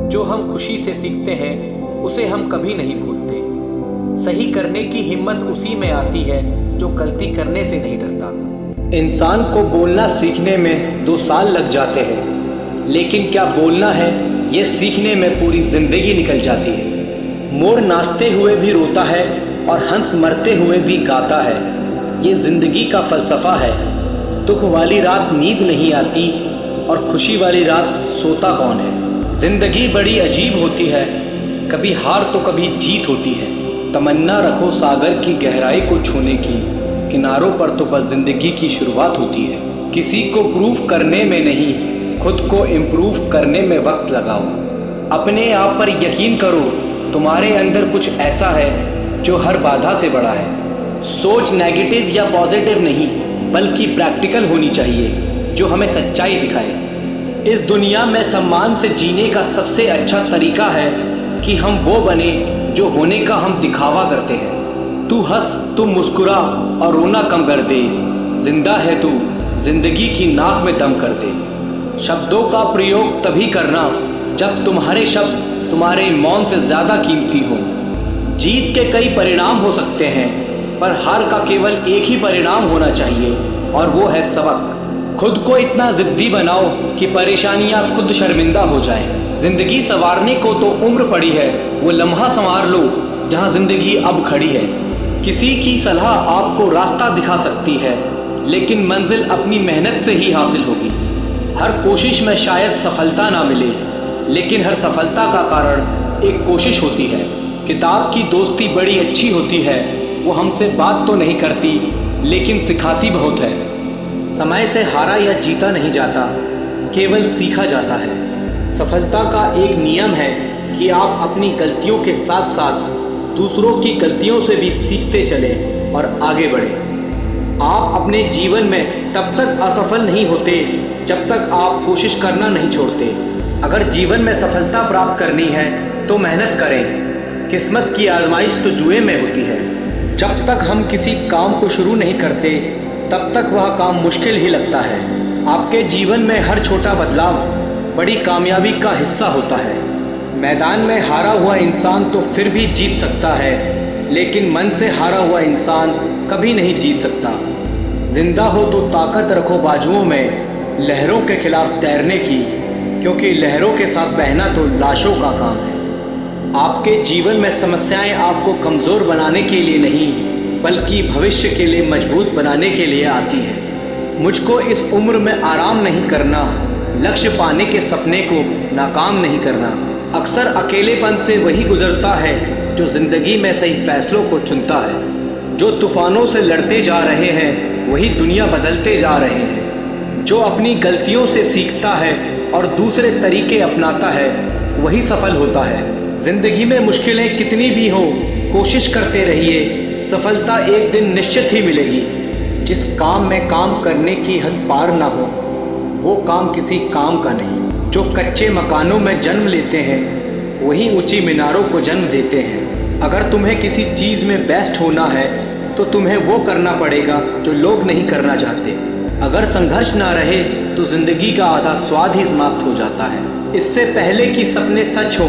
जो हम खुशी से सीखते हैं उसे हम कभी नहीं भूलते। सही करने की हिम्मत उसी में आती है जो गलती करने से नहीं डरता। इंसान को बोलना सीखने में 2 साल लग जाते हैं, लेकिन क्या बोलना है ये सीखने में पूरी जिंदगी निकल जाती है। मोर नाचते हुए भी रोता है और हंस मरते हुए भी गाता है, ये जिंदगी का फलसफा है। दुख वाली रात नींद नहीं आती और खुशी वाली रात सोता कौन है। जिंदगी बड़ी अजीब होती है, कभी हार तो कभी जीत होती है। तमन्ना रखो सागर की गहराई को छूने की, किनारों पर तो बस जिंदगी की शुरुआत होती है। किसी को प्रूफ करने में नहीं, खुद को इम्प्रूव करने में वक्त लगाओ। अपने आप पर यकीन करो, तुम्हारे अंदर कुछ ऐसा है जो हर बाधा से बड़ा है। सोच नेगेटिव या पॉजिटिव नहीं, बल्कि प्रैक्टिकल होनी चाहिए, जो हमें सच्चाई दिखाए। इस दुनिया में सम्मान से जीने का सबसे अच्छा तरीका है कि हम वो बने जो होने का हम दिखावा करते हैं। तू हंस, तू मुस्कुरा और रोना कम कर दे। जिंदा है तू, जिंदगी की नाक में दम कर दे। शब्दों का प्रयोग तभी करना जब तुम्हारे शब्द तुम्हारे मौन से ज़्यादा कीमती हो। जीत के कई परिणाम हो सकते हैं, पर हार का केवल एक ही परिणाम होना चाहिए, और वो है सबक। खुद को इतना जिद्दी बनाओ कि परेशानियां खुद शर्मिंदा हो जाएं। जिंदगी संवारने को तो उम्र पड़ी है, वो लम्हा संवार लो जहां जिंदगी अब खड़ी है। किसी की सलाह आपको रास्ता दिखा सकती है, लेकिन मंजिल अपनी मेहनत से ही हासिल होगी। हर कोशिश में शायद सफलता ना मिले, लेकिन हर सफलता का कारण एक कोशिश होती है। किताब की दोस्ती बड़ी अच्छी होती है, वो हमसे बात तो नहीं करती, लेकिन सिखाती बहुत है। समय से हारा या जीता नहीं जाता, केवल सीखा जाता है। सफलता का एक नियम है कि आप अपनी गलतियों के साथ साथ दूसरों की गलतियों से भी सीखते चलें और आगे बढ़ें। आप अपने जीवन में तब तक असफल नहीं होते जब तक आप कोशिश करना नहीं छोड़ते। अगर जीवन में सफलता प्राप्त करनी है तो मेहनत करें। किस्मत की आजमाइश तो जुए में होती है। जब तक हम किसी काम को शुरू नहीं करते तब तक वह काम मुश्किल ही लगता है। आपके जीवन में हर छोटा बदलाव बड़ी कामयाबी का हिस्सा होता है। मैदान में हारा हुआ इंसान तो फिर भी जीत सकता है, लेकिन मन से हारा हुआ इंसान कभी नहीं जीत सकता। जिंदा हो तो ताकत रखो बाजुओं में, लहरों के खिलाफ तैरने की, क्योंकि लहरों के साथ बहना तो लाशों का काम है। आपके जीवन में समस्याएं आपको कमज़ोर बनाने के लिए नहीं, बल्कि भविष्य के लिए मजबूत बनाने के लिए आती है। मुझको इस उम्र में आराम नहीं करना, लक्ष्य पाने के सपने को नाकाम नहीं करना। अक्सर अकेलेपन से वही गुजरता है जो ज़िंदगी में सही फैसलों को चुनता है। जो तूफानों से लड़ते जा रहे हैं वही दुनिया बदलते जा रहे हैं। जो अपनी गलतियों से सीखता है और दूसरे तरीके अपनाता है वही सफल होता है। ज़िंदगी में मुश्किलें कितनी भी हो, कोशिश करते रहिए, सफलता एक दिन निश्चित ही मिलेगी। जिस काम में काम करने की हद पार ना हो वो काम किसी काम का नहीं। जो कच्चे मकानों में जन्म लेते हैं वही ऊंची मीनारों को जन्म देते हैं। अगर तुम्हें किसी चीज़ में बेस्ट होना है तो तुम्हें वो करना पड़ेगा जो लोग नहीं करना चाहते। अगर संघर्ष ना रहे तो जिंदगी का आधा स्वाद ही समाप्त हो जाता है। इससे पहले कि सपने सच हो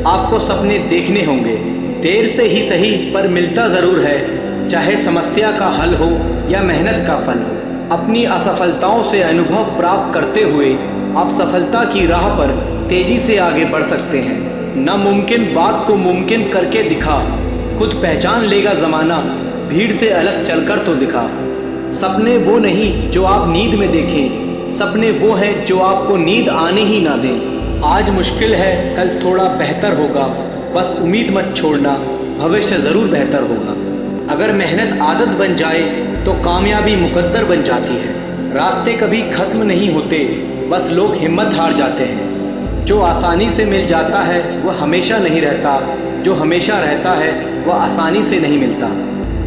आपको सपने देखने होंगे। देर से ही सही पर मिलता ज़रूर है, चाहे समस्या का हल हो या मेहनत का फल हो। अपनी असफलताओं से अनुभव प्राप्त करते हुए आप सफलता की राह पर तेजी से आगे बढ़ सकते हैं। नामुमकिन बात को मुमकिन करके दिखा, खुद पहचान लेगा ज़माना, भीड़ से अलग चलकर तो दिखा। सपने वो नहीं जो आप नींद में देखें, सपने वो हैं जो आपको नींद आने ही ना दें। आज मुश्किल है, कल थोड़ा बेहतर होगा, बस उम्मीद मत छोड़ना, भविष्य ज़रूर बेहतर होगा। अगर मेहनत आदत बन जाए तो कामयाबी मुकद्दर बन जाती है। रास्ते कभी ख़त्म नहीं होते, बस लोग हिम्मत हार जाते हैं। जो आसानी से मिल जाता है वह हमेशा नहीं रहता, जो हमेशा रहता है वह आसानी से नहीं मिलता।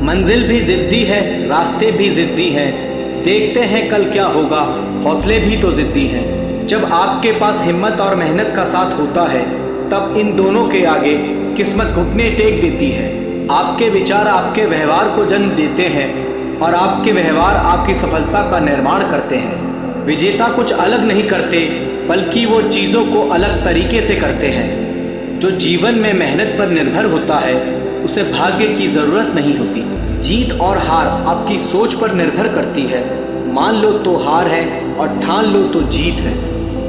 मंजिल भी ज़िद्दी है, रास्ते भी ज़िद्दी हैं, देखते हैं कल क्या होगा, हौसले भी तो ज़िद्दी हैं। जब आपके पास हिम्मत और मेहनत का साथ होता है तब इन दोनों के आगे किस्मत घुटने टेक देती है। आपके विचार आपके व्यवहार को जन्म देते हैं और आपके व्यवहार आपकी सफलता का निर्माण करते हैं। विजेता कुछ अलग नहीं करते बल्कि वो चीज़ों को अलग तरीके से करते हैं। जो जीवन में मेहनत पर निर्भर होता है उसे भाग्य की ज़रूरत नहीं होती। जीत और हार आपकी सोच पर निर्भर करती है। मान लो तो हार है और ठान लो तो जीत है।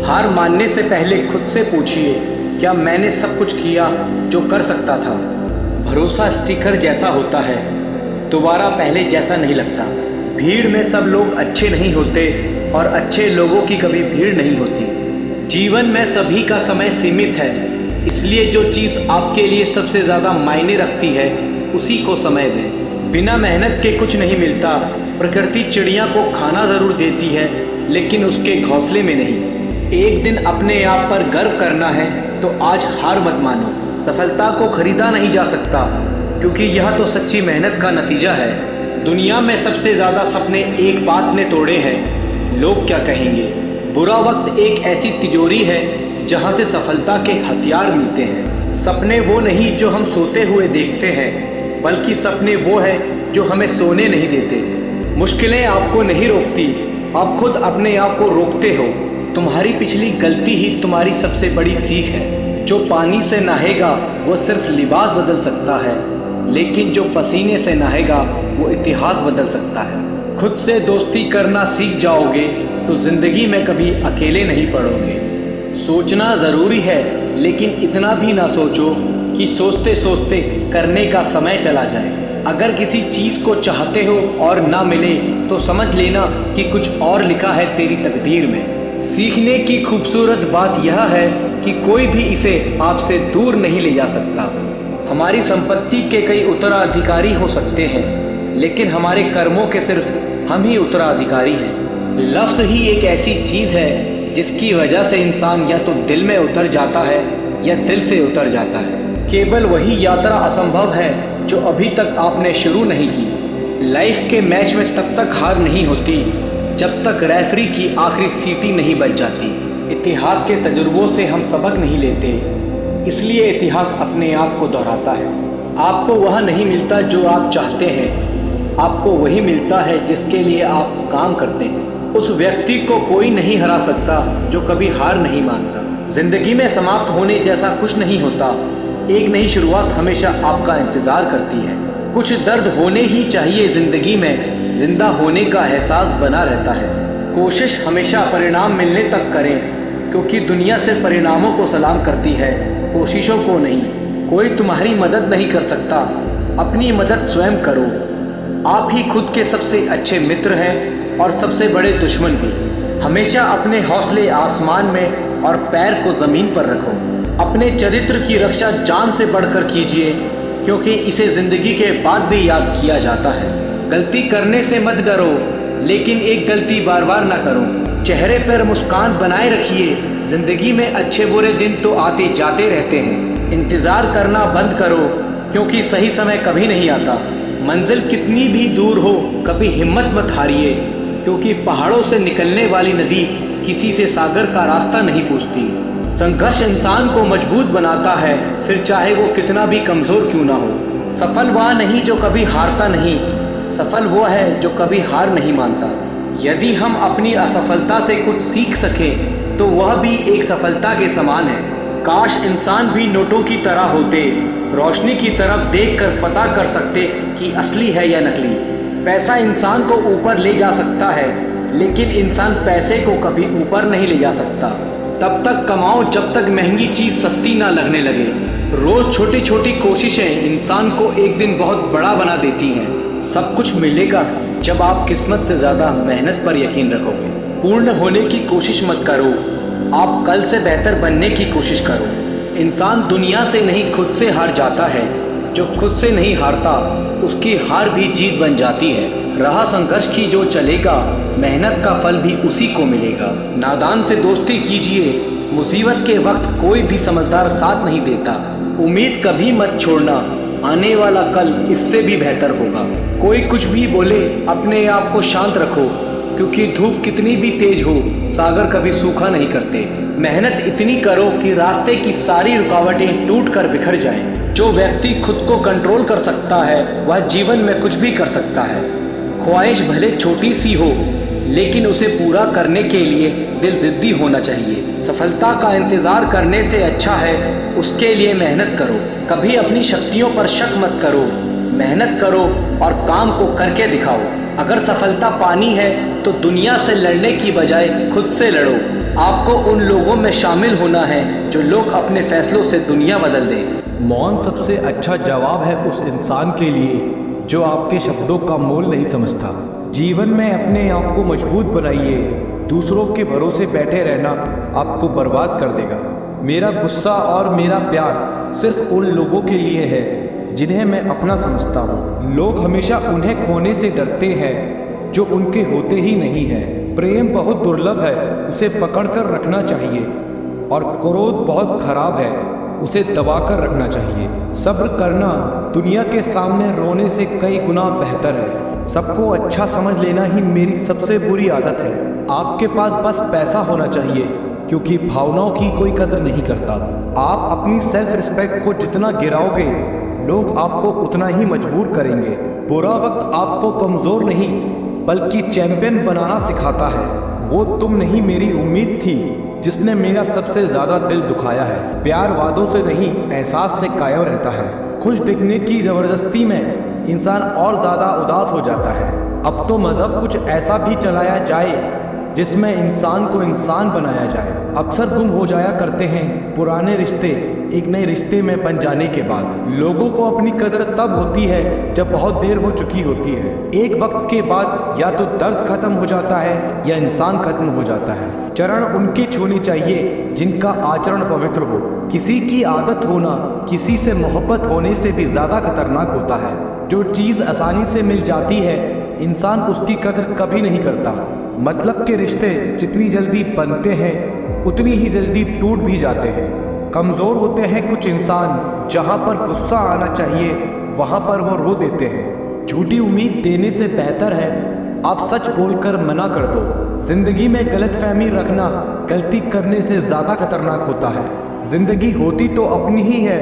हार मानने से पहले खुद से पूछिए, क्या मैंने सब कुछ किया जो कर सकता था? भरोसा स्टिकर जैसा होता है, दोबारा पहले जैसा नहीं लगता। भीड़ में सब लोग अच्छे नहीं होते और अच्छे लोगों की कभी भीड़ नहीं होती। जीवन में सभी का समय सीमित है, इसलिए जो चीज़ आपके लिए सबसे ज़्यादा मायने रखती है उसी को समय दें। बिना मेहनत के कुछ नहीं मिलता। प्रकृति चिड़िया को खाना ज़रूर देती है लेकिन उसके घोंसले में नहीं। एक दिन अपने आप पर गर्व करना है तो आज हार मत मानो। सफलता को खरीदा नहीं जा सकता क्योंकि यह तो सच्ची मेहनत का नतीजा है। दुनिया में सबसे ज़्यादा सपने एक बात ने तोड़े हैं, लोग क्या कहेंगे। बुरा वक्त एक ऐसी तिजोरी है जहाँ से सफलता के हथियार मिलते हैं। सपने वो नहीं जो हम सोते हुए देखते हैं, बल्कि सपने वो है जो हमें सोने नहीं देते। मुश्किलें आपको नहीं रोकती, आप खुद अपने आप को रोकते हो। तुम्हारी पिछली गलती ही तुम्हारी सबसे बड़ी सीख है। जो पानी से नहाएगा वो सिर्फ लिबास बदल सकता है, लेकिन जो पसीने से नहाएगा वो इतिहास बदल सकता है। खुद से दोस्ती करना सीख जाओगे तो जिंदगी में कभी अकेले नहीं पड़ोगे। सोचना ज़रूरी है लेकिन इतना भी ना सोचो कि सोचते सोचते करने का समय चला जाए। अगर किसी चीज़ को चाहते हो और ना मिले तो समझ लेना कि कुछ और लिखा है तेरी तकदीर में। सीखने की खूबसूरत बात यह है कि कोई भी इसे आपसे दूर नहीं ले जा सकता। हमारी संपत्ति के कई उत्तराधिकारी हो सकते हैं, लेकिन हमारे कर्मों के सिर्फ हम ही उत्तराधिकारी हैं। लफ्ज़ ही एक ऐसी चीज़ है जिसकी वजह से इंसान या तो दिल में उतर जाता है या दिल से उतर जाता है। केवल वही यात्रा असंभव है जो अभी तक आपने शुरू नहीं की। लाइफ के मैच में तब तक हार नहीं होती जब तक रेफरी की आखिरी सीटी नहीं बज जाती। इतिहास के तजुर्बों से हम सबक नहीं लेते, इसलिए इतिहास अपने आप को दोहराता है। आपको वह नहीं मिलता जो आप चाहते हैं, आपको वही मिलता है जिसके लिए आप काम करते हैं। उस व्यक्ति को कोई नहीं हरा सकता जो कभी हार नहीं मानता। जिंदगी में समाप्त होने जैसा कुछ नहीं होता, एक नई शुरुआत हमेशा आपका इंतज़ार करती है। कुछ दर्द होने ही चाहिए जिंदगी में, जिंदा होने का एहसास बना रहता है। कोशिश हमेशा परिणाम मिलने तक करें, क्योंकि दुनिया से परिणामों को सलाम करती है, कोशिशों को नहीं। कोई तुम्हारी मदद नहीं कर सकता, अपनी मदद स्वयं करो। आप ही खुद के सबसे अच्छे मित्र हैं और सबसे बड़े दुश्मन भी। हमेशा अपने हौसले आसमान में और पैर को ज़मीन पर रखो। अपने चरित्र की रक्षा जान से बढ़कर कीजिए, क्योंकि इसे ज़िंदगी के बाद भी याद किया जाता है। गलती करने से मत डरो, लेकिन एक गलती बार बार ना करो। चेहरे पर मुस्कान बनाए रखिए। ज़िंदगी में अच्छे बुरे दिन तो आते जाते रहते हैं। इंतज़ार करना बंद करो, क्योंकि सही समय कभी नहीं आता। मंजिल कितनी भी दूर हो, कभी हिम्मत मत हारिए, क्योंकि पहाड़ों से निकलने वाली नदी किसी से सागर का रास्ता नहीं पूछती। संघर्ष इंसान को मजबूत बनाता है, फिर चाहे वो कितना भी कमज़ोर क्यों ना हो। सफल वह नहीं जो कभी हारता नहीं, सफल वो है जो कभी हार नहीं मानता। यदि हम अपनी असफलता से कुछ सीख सकें तो वह भी एक सफलता के समान है। काश इंसान भी नोटों की तरह होते, रोशनी की तरफ देखकर पता कर सकते कि असली है या नकली। पैसा इंसान को ऊपर ले जा सकता है, लेकिन इंसान पैसे को कभी ऊपर नहीं ले जा सकता। तब तक कमाओ जब तक महंगी चीज़ सस्ती ना लगने लगे। रोज़ छोटी छोटी कोशिशें इंसान को एक दिन बहुत बड़ा बना देती हैं। सब कुछ मिलेगा जब आप किस्मत से ज़्यादा मेहनत पर यकीन रखोगे। पूर्ण होने की कोशिश मत करो, आप कल से बेहतर बनने की कोशिश करो। इंसान दुनिया से नहीं खुद से हार जाता है, जो खुद से नहीं हारता उसकी हार भी जीत बन जाती है। राह संघर्ष की जो चलेगा, मेहनत का फल भी उसी को मिलेगा। नादान से दोस्ती कीजिए, मुसीबत के वक्त कोई भी समझदार साथ नहीं देता। उम्मीद कभी मत छोड़ना, आने वाला कल इससे भी बेहतर होगा। कोई कुछ भी बोले, अपने आप को शांत रखो, क्योंकि धूप कितनी भी तेज हो, सागर कभी सूखा नहीं करते। मेहनत इतनी करो कि रास्ते की सारी रुकावटें टूट कर बिखर जाएं। जो व्यक्ति खुद को कंट्रोल कर सकता है वह जीवन में कुछ भी कर सकता है। ख्वाहिश भले छोटी सी हो, लेकिन उसे पूरा करने के लिए दिल जिद्दी होना चाहिए। सफलता का इंतज़ार करने से अच्छा है उसके लिए मेहनत करो। कभी अपनी शक्तियों पर शक मत करो, मेहनत करो और काम को करके दिखाओ। अगर सफलता पानी है तो दुनिया से लड़ने की बजाय खुद से लड़ो। आपको उन लोगों में शामिल होना है जो लोग अपने फैसलों से दुनिया बदल दें। मौन सबसे अच्छा जवाब है उस इंसान के लिए जो आपके शब्दों का मोल नहीं समझता। जीवन में अपने आप को मजबूत बनाइए। दूसरों के भरोसे बैठे रहना आपको बर्बाद कर देगा। मेरा गुस्सा और मेरा प्यार सिर्फ उन लोगों के लिए है जिन्हें मैं अपना समझता हूँ। लोग हमेशा उन्हें खोने से डरते हैं जो उनके होते ही नहीं हैं। प्रेम बहुत दुर्लभ है, उसे पकड़ कर रखना चाहिए, और क्रोध बहुत खराब है, उसे दबा कर रखना चाहिए। सब्र करना दुनिया के सामने रोने से कई गुना बेहतर है। सबको अच्छा समझ लेना ही मेरी सबसे बुरी आदत है। आपके पास बस पैसा होना चाहिए, क्योंकि भावनाओं की कोई कदर नहीं करता। आप अपनी सेल्फ रिस्पेक्ट को जितना गिराओगे, लोग आपको उतना ही मजबूर करेंगे। बुरा वक्त आपको कमज़ोर नहीं बल्कि चैंपियन बनाना सिखाता है। वो तुम नहीं, मेरी उम्मीद थी जिसने मेरा सबसे ज़्यादा दिल दुखाया है। प्यार वादों से नहीं, एहसास से कायम रहता है। खुश दिखने की ज़बरदस्ती में इंसान और ज़्यादा उदास हो जाता है। अब तो मज़हब कुछ ऐसा भी चलाया जाए जिसमें इंसान को इंसान बनाया जाए। अक्सर गुम हो जाया करते हैं पुराने रिश्ते एक नए रिश्ते में बन जाने के बाद। लोगों को अपनी कदर तब होती है जब बहुत देर हो चुकी होती है। एक वक्त के बाद या तो दर्द खत्म हो जाता है या इंसान खत्म हो जाता है। चरण उनके छूने चाहिए जिनका आचरण पवित्र हो। किसी की आदत होना किसी से मोहब्बत होने से भी ज़्यादा खतरनाक होता है। जो चीज़ आसानी से मिल जाती है इंसान उसकी कदर कभी नहीं करता। मतलब के रिश्ते जितनी जल्दी बनते हैं उतनी ही जल्दी टूट भी जाते हैं। कमज़ोर होते हैं कुछ इंसान, जहाँ पर गुस्सा आना चाहिए वहाँ पर वो रो देते हैं। झूठी उम्मीद देने से बेहतर है आप सच बोलकर मना कर दो। जिंदगी में गलतफहमी रखना गलती करने से ज़्यादा खतरनाक होता है। जिंदगी होती तो अपनी ही है,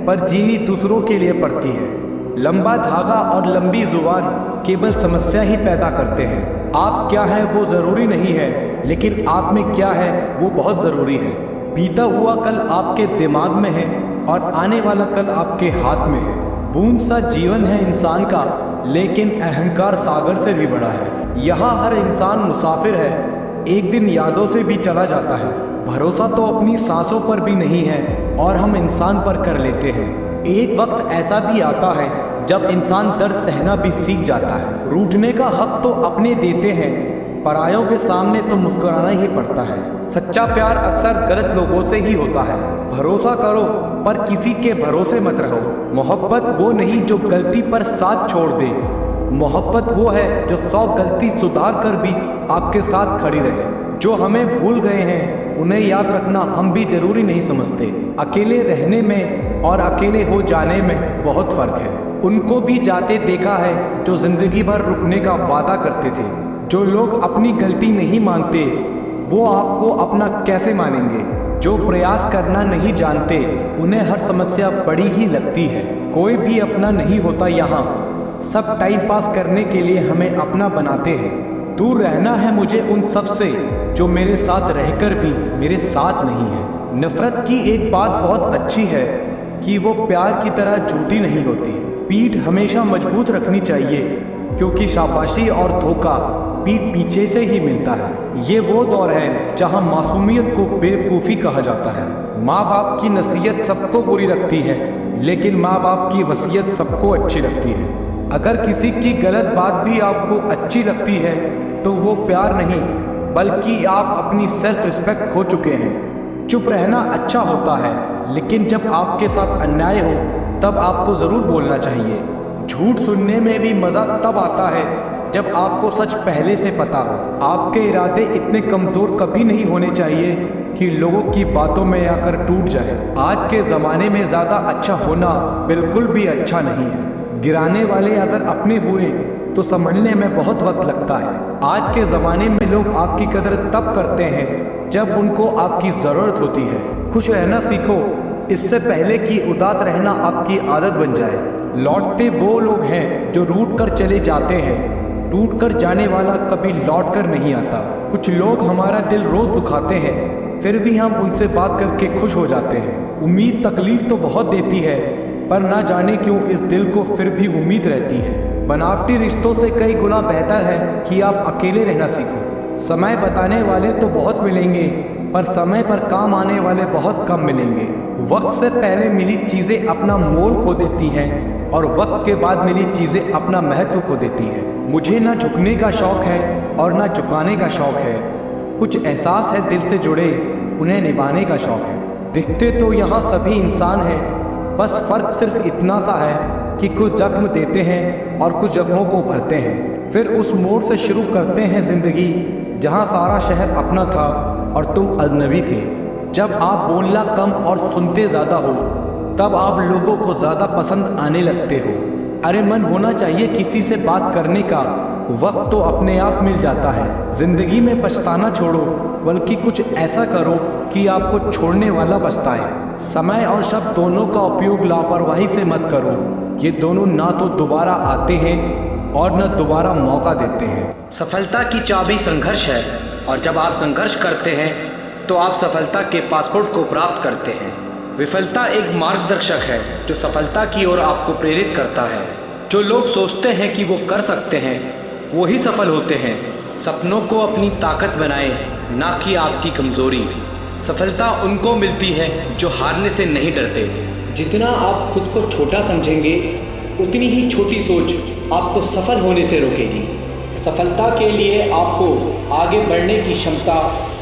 पर जीनी दूसरों के लिए पड़ती है। लंबा धागा और लंबी जुबान केवल समस्या ही पैदा करते हैं। आप क्या हैं वो ज़रूरी नहीं है, लेकिन आप में क्या है वो बहुत ज़रूरी है। बीता हुआ कल आपके दिमाग में है और आने वाला कल आपके हाथ में है। बूंद सा जीवन है इंसान का, लेकिन अहंकार सागर से भी बड़ा है। यहाँ हर इंसान मुसाफिर है, एक दिन यादों से भी चला जाता है। भरोसा तो अपनी सांसों पर भी नहीं है और हम इंसान पर कर लेते हैं। एक वक्त ऐसा भी आता है जब इंसान दर्द सहना भी सीख जाता है। रूठने का हक तो अपने देते हैं, परायों के सामने तो मुस्कुराना ही पड़ता है। सच्चा प्यार अक्सर गलत लोगों से ही होता है। भरोसा करो पर किसी के भरोसे मत रहो। मोहब्बत वो नहीं जो गलती पर साथ छोड़ दे, मोहब्बत वो है जो 100 गलती सुधार कर भी आपके साथ खड़ी रहे। जो हमें भूल गए हैं उन्हें याद रखना हम भी जरूरी नहीं समझते। अकेले रहने में और अकेले हो जाने में बहुत फर्क है। उनको भी जाते देखा है जो जिंदगी भर रुकने का वादा करते थे। जो लोग अपनी गलती नहीं मानते वो आपको अपना कैसे मानेंगे। जो प्रयास करना नहीं जानते उन्हें हर समस्या बड़ी ही लगती है। कोई भी अपना नहीं होता यहाँ, सब टाइम पास करने के लिए हमें अपना बनाते हैं। दूर रहना है मुझे उन सब से जो मेरे साथ रहकर भी मेरे साथ नहीं है। नफरत की एक बात बहुत अच्छी है कि वो प्यार की तरह झूठी नहीं होती। पीठ हमेशा मजबूत रखनी चाहिए, क्योंकि शाबाशी और धोखा पीठ पीछे से ही मिलता है। ये वो दौर है जहां मासूमियत को बेवकूफ़ी कहा जाता है। माँ बाप की नसीहत सबको बुरी लगती है, लेकिन माँ बाप की वसीयत सबको अच्छी लगती है। अगर किसी की गलत बात भी आपको अच्छी लगती है तो वो प्यार नहीं बल्कि आप अपनी सेल्फ रिस्पेक्ट खो चुके हैं। चुप रहना अच्छा होता है, लेकिन जब आपके साथ अन्याय हो तब आपको ज़रूर बोलना चाहिए। झूठ सुनने में भी मज़ा तब आता है जब आपको सच पहले से पता हो। आपके इरादे इतने कमज़ोर कभी नहीं होने चाहिए कि लोगों की बातों में आकर टूट जाए। आज के ज़माने में ज़्यादा अच्छा होना बिल्कुल भी अच्छा नहीं है। गिराने वाले अगर अपने हुए तो संभलने में बहुत वक्त लगता है। आज के ज़माने में लोग आपकी कदर तब करते हैं जब उनको आपकी ज़रूरत होती है। खुश रहना सीखो इससे पहले कि उदास रहना आपकी आदत बन जाए। लौटते वो लोग हैं जो रूठ कर चले जाते हैं, टूट कर जाने वाला कभी लौट कर नहीं आता। कुछ लोग हमारा दिल रोज़ दुखाते हैं, फिर भी हम उनसे बात करके खुश हो जाते हैं। उम्मीद तकलीफ तो बहुत देती है, पर ना जाने क्यों इस दिल को फिर भी उम्मीद रहती है। बनावटी रिश्तों से कई गुना बेहतर है कि आप अकेले रहना सीखो। समय बताने वाले तो बहुत मिलेंगे, पर समय पर काम आने वाले बहुत कम मिलेंगे। वक्त से पहले मिली चीज़ें अपना मोल खो देती हैं और वक्त के बाद मिली चीज़ें अपना महत्व खो देती हैं। मुझे ना झुकने का शौक़ है और ना झुकाने का शौक़ है। कुछ एहसास है दिल से जुड़े, उन्हें निभाने का शौक़ है। दिखते तो यहाँ सभी इंसान हैं, बस फ़र्क सिर्फ इतना सा है कि कुछ जख्म देते हैं और कुछ जख्मों को भरते हैं। फिर उस मोड़ से शुरू करते हैं ज़िंदगी जहाँ सारा शहर अपना था और तुम अजनबी थे। जब आप बोलना कम और सुनते ज़्यादा हो तब आप लोगों को ज़्यादा पसंद आने लगते हो। अरे मन होना चाहिए किसी से बात करने का, वक्त तो अपने आप मिल जाता है। ज़िंदगी में पछताना छोड़ो, बल्कि कुछ ऐसा करो कि आपको छोड़ने वाला पछताए। समय और शब्द दोनों का उपयोग लापरवाही से मत करो। ये दोनों ना तो दोबारा आते हैं और न दोबारा मौका देते हैं। सफलता की चाबी संघर्ष है, और जब आप संघर्ष करते हैं तो आप सफलता के पासपोर्ट को प्राप्त करते हैं। विफलता एक मार्गदर्शक है जो सफलता की ओर आपको प्रेरित करता है। जो लोग सोचते हैं कि वो कर सकते हैं, वो ही सफल होते हैं। सपनों को अपनी ताकत बनाएं, ना कि आपकी कमज़ोरी। सफलता उनको मिलती है जो हारने से नहीं डरते। जितना आप खुद को छोटा समझेंगे, उतनी ही छोटी सोच आपको सफल होने से रोकेगी। सफलता के लिए आपको आगे बढ़ने की क्षमता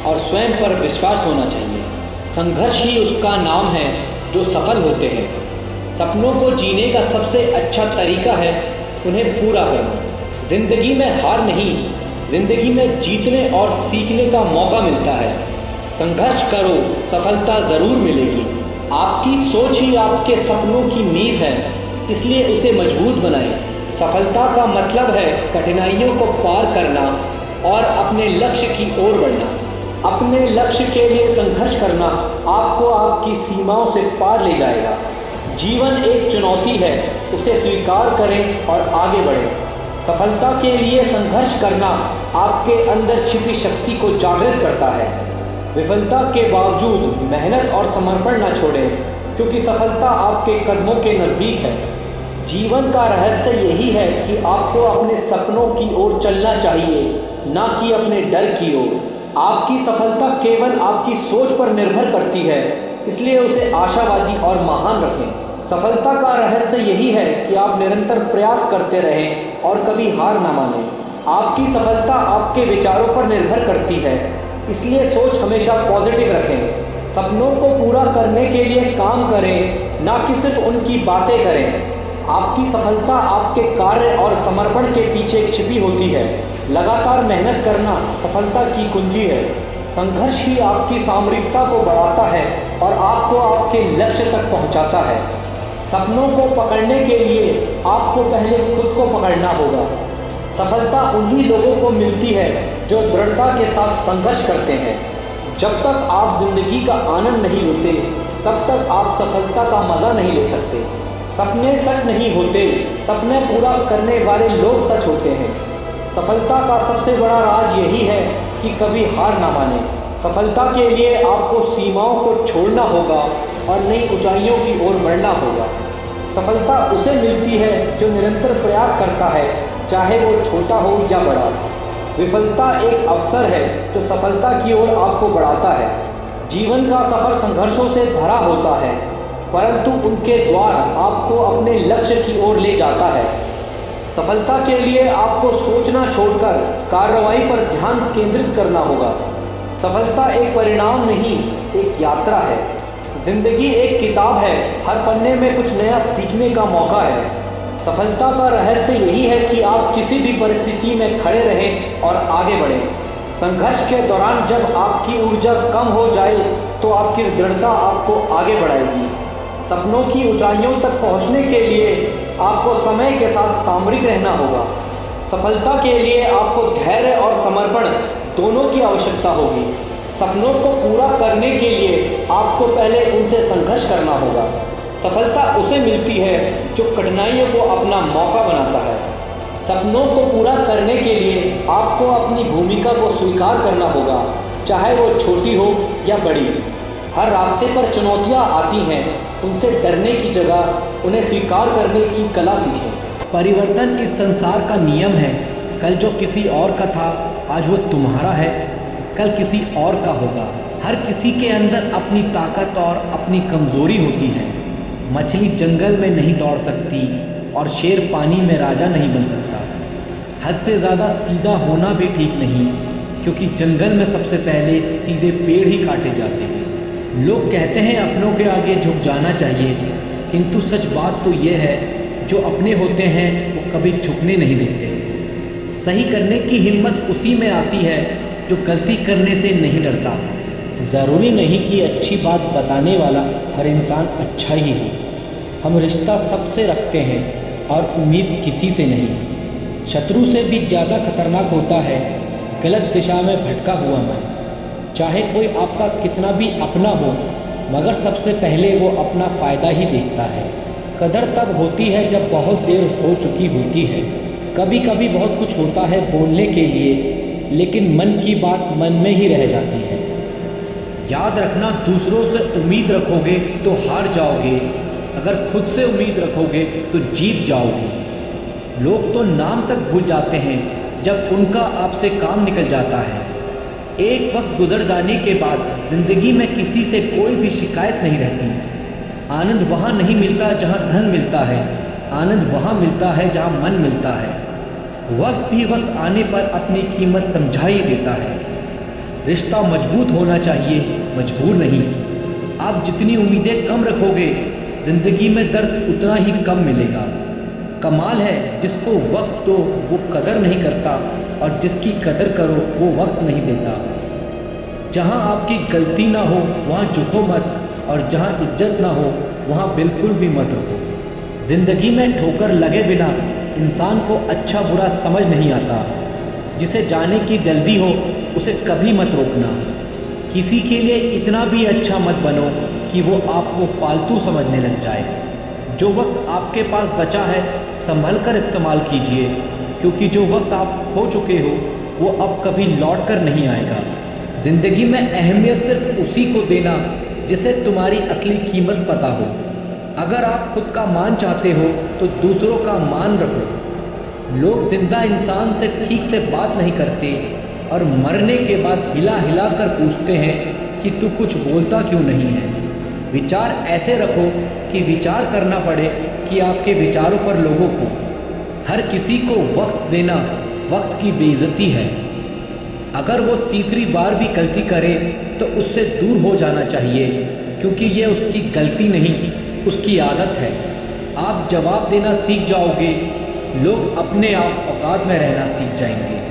और स्वयं पर विश्वास होना चाहिए। संघर्ष ही उसका नाम है जो सफल होते हैं। सपनों को जीने का सबसे अच्छा तरीका है उन्हें पूरा करना। ज़िंदगी में हार नहीं, ज़िंदगी में जीतने और सीखने का मौका मिलता है। संघर्ष करो, सफलता ज़रूर मिलेगी। आपकी सोच ही आपके सपनों की नींव है, इसलिए उसे मजबूत बनाएं। सफलता का मतलब है कठिनाइयों को पार करना और अपने लक्ष्य की ओर बढ़ना। अपने लक्ष्य के लिए संघर्ष करना आपको आपकी सीमाओं से पार ले जाएगा। जीवन एक चुनौती है, उसे स्वीकार करें और आगे बढ़ें। सफलता के लिए संघर्ष करना आपके अंदर छिपी शक्ति को जागृत करता है। विफलता के बावजूद मेहनत और समर्पण न छोड़ें, क्योंकि सफलता आपके कदमों के नज़दीक है। जीवन का रहस्य यही है कि आपको अपने सपनों की ओर चलना चाहिए, ना कि अपने डर की ओर। आपकी सफलता केवल आपकी सोच पर निर्भर करती है, इसलिए उसे आशावादी और महान रखें। सफलता का रहस्य यही है कि आप निरंतर प्रयास करते रहें और कभी हार ना मानें। आपकी सफलता आपके विचारों पर निर्भर करती है, इसलिए सोच हमेशा पॉजिटिव रखें। सपनों को पूरा करने के लिए काम करें, ना कि सिर्फ उनकी बातें करें। आपकी सफलता आपके कार्य और समर्पण के पीछे छिपी होती है। लगातार मेहनत करना सफलता की कुंजी है। संघर्ष ही आपकी सामरिकता को बढ़ाता है और आपको आपके लक्ष्य तक पहुंचाता है। सपनों को पकड़ने के लिए आपको पहले खुद को पकड़ना होगा। सफलता उन्हीं लोगों को मिलती है जो दृढ़ता के साथ संघर्ष करते हैं। जब तक आप जिंदगी का आनंद नहीं लेते, तब तक आप सफलता का मज़ा नहीं ले सकते। सपने सच नहीं होते, सपने पूरा करने वाले लोग सच होते हैं। सफलता का सबसे बड़ा राज यही है कि कभी हार ना माने। सफलता के लिए आपको सीमाओं को छोड़ना होगा और नई ऊंचाइयों की ओर बढ़ना होगा। सफलता उसे मिलती है जो निरंतर प्रयास करता है, चाहे वो छोटा हो या बड़ा। विफलता एक अवसर है जो सफलता की ओर आपको बढ़ाता है। जीवन का सफ़र संघर्षों से भरा होता है, परंतु उनके द्वार आपको अपने लक्ष्य की ओर ले जाता है। सफलता के लिए आपको सोचना छोड़कर कार्रवाई पर ध्यान केंद्रित करना होगा। सफलता एक परिणाम नहीं, एक यात्रा है। जिंदगी एक किताब है, हर पन्ने में कुछ नया सीखने का मौका है। सफलता का रहस्य यही है कि आप किसी भी परिस्थिति में खड़े रहें और आगे बढ़ें। संघर्ष के दौरान जब आपकी ऊर्जा कम हो जाए तो आपकी दृढ़ता आपको आगे बढ़ाएगी। सपनों की ऊंचाइयों तक पहुंचने के लिए आपको समय के साथ सामरिक रहना होगा। सफलता के लिए आपको धैर्य और समर्पण दोनों की आवश्यकता होगी। सपनों को पूरा करने के लिए आपको पहले उनसे संघर्ष करना होगा। सफलता उसे मिलती है जो कठिनाइयों को अपना मौका बनाता है। सपनों को पूरा करने के लिए आपको अपनी भूमिका को स्वीकार करना होगा, चाहे वो छोटी हो या बड़ी। हर रास्ते पर चुनौतियां आती हैं, उनसे डरने की जगह उन्हें स्वीकार करने की कला सीखें। परिवर्तन इस संसार का नियम है। कल जो किसी और का था आज वो तुम्हारा है, कल किसी और का होगा। हर किसी के अंदर अपनी ताकत और अपनी कमज़ोरी होती है। मछली जंगल में नहीं दौड़ सकती और शेर पानी में राजा नहीं बन सकता। हद से ज़्यादा सीधा होना भी ठीक नहीं, क्योंकि जंगल में सबसे पहले सीधे पेड़ ही काटे जाते हैं। लोग कहते हैं अपनों के आगे झुक जाना चाहिए, किंतु सच बात तो ये है जो अपने होते हैं वो कभी झुकने नहीं देते। सही करने की हिम्मत उसी में आती है जो गलती करने से नहीं डरता। ज़रूरी नहीं कि अच्छी बात बताने वाला हर इंसान अच्छा ही हो। हम रिश्ता सबसे रखते हैं और उम्मीद किसी से नहीं। शत्रु से भी ज़्यादा खतरनाक होता है गलत दिशा में भटका हुआ मन। चाहे कोई आपका कितना भी अपना हो, मगर सबसे पहले वो अपना फ़ायदा ही देखता है। कदर तब होती है जब बहुत देर हो चुकी होती है। कभी कभी बहुत कुछ होता है बोलने के लिए, लेकिन मन की बात मन में ही रह जाती है। याद रखना, दूसरों से उम्मीद रखोगे तो हार जाओगे, अगर खुद से उम्मीद रखोगे तो जीत जाओगे। लोग तो नाम तक भूल जाते हैं जब उनका आपसे काम निकल जाता है। एक वक्त गुजर जाने के बाद ज़िंदगी में किसी से कोई भी शिकायत नहीं रहती। आनंद वहाँ नहीं मिलता जहाँ धन मिलता है, आनंद वहाँ मिलता है जहाँ मन मिलता है। वक्त भी वक्त आने पर अपनी कीमत समझा ही देता है। रिश्ता मजबूत होना चाहिए, मजबूर नहीं। आप जितनी उम्मीदें कम रखोगे, ज़िंदगी में दर्द उतना ही कम मिलेगा। कमाल है जिसको वक्त दो वो कदर नहीं करता, और जिसकी कदर करो वो वक्त नहीं देता। जहाँ आपकी गलती ना हो वहाँ झुको मत, और जहाँ इज्जत ना हो वहाँ बिल्कुल भी मत रुको। ज़िंदगी में ठोकर लगे बिना इंसान को अच्छा बुरा समझ नहीं आता। जिसे जाने की जल्दी हो उसे कभी मत रोकना। किसी के लिए इतना भी अच्छा मत बनो कि वो आपको फालतू समझने लग जाए। जो वक्त आपके पास बचा है संभल कर इस्तेमाल कीजिए, क्योंकि जो वक्त आप खो चुके हो वो अब कभी लौट कर नहीं आएगा। ज़िंदगी में अहमियत सिर्फ उसी को देना जिसे तुम्हारी असली कीमत पता हो। अगर आप खुद का मान चाहते हो तो दूसरों का मान रखो। लोग जिंदा इंसान से ठीक से बात नहीं करते और मरने के बाद हिला हिला कर पूछते हैं कि तू कुछ बोलता क्यों नहीं है। विचार ऐसे रखो कि विचार करना पड़े कि आपके विचारों पर लोगों को। हर किसी को वक्त देना वक्त की बेइज्जती है। अगर वो तीसरी बार भी गलती करे तो उससे दूर हो जाना चाहिए, क्योंकि ये उसकी गलती नहीं, उसकी आदत है। आप जवाब देना सीख जाओगे, लोग अपने आप औकात में रहना सीख जाएंगे।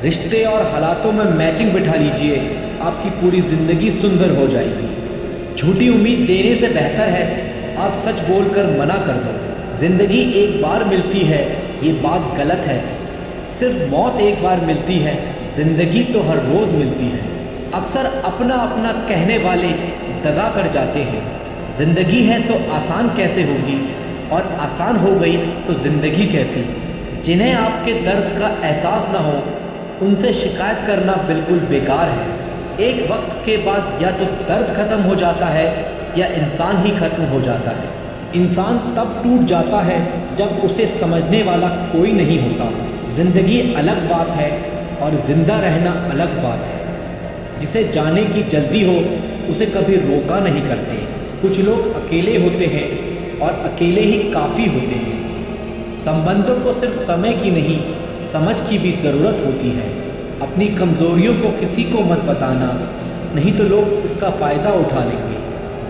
रिश्ते और हालातों में मैचिंग बिठा लीजिए, आपकी पूरी ज़िंदगी सुंदर हो जाएगी। झूठी उम्मीद देने से बेहतर है आप सच बोलकर मना कर दो। ज़िंदगी एक बार मिलती है, ये बात गलत है। सिर्फ मौत एक बार मिलती है, ज़िंदगी तो हर रोज़ मिलती है। अक्सर अपना अपना कहने वाले दगा कर जाते हैं। ज़िंदगी है तो आसान कैसे होगी, और आसान हो गई तो ज़िंदगी कैसी। जिन्हें आपके दर्द का एहसास ना हो उनसे शिकायत करना बिल्कुल बेकार है। एक वक्त के बाद या तो दर्द ख़त्म हो जाता है या इंसान ही ख़त्म हो जाता है। इंसान तब टूट जाता है जब उसे समझने वाला कोई नहीं होता। ज़िंदगी अलग बात है और ज़िंदा रहना अलग बात है। जिसे जाने की जल्दी हो उसे कभी रोका नहीं करते। कुछ लोग अकेले होते हैं और अकेले ही काफ़ी होते हैं। संबंधों को सिर्फ समय की नहीं, समझ की भी ज़रूरत होती है। अपनी कमज़ोरियों को किसी को मत बताना, नहीं तो लोग इसका फ़ायदा उठा लेंगे।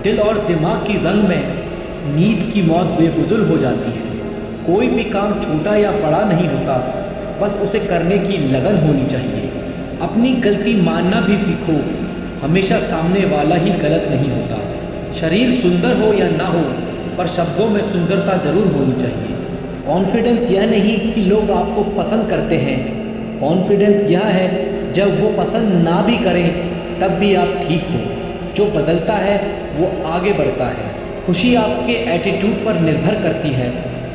दिल और दिमाग की जंग में नींद की मौत बेफुजुल हो जाती है। कोई भी काम छोटा या बड़ा नहीं होता, बस उसे करने की लगन होनी चाहिए। अपनी गलती मानना भी सीखो। हमेशा सामने वाला ही गलत नहीं होता। शरीर सुंदर हो या ना हो, पर शब्दों में सुंदरता जरूर होनी चाहिए। कॉन्फिडेंस यह नहीं कि लोग आपको पसंद करते हैं, कॉन्फिडेंस यह है जब वो पसंद ना भी करें तब भी आप ठीक हो। जो बदलता है वो आगे बढ़ता है। खुशी आपके एटीट्यूड पर निर्भर करती है,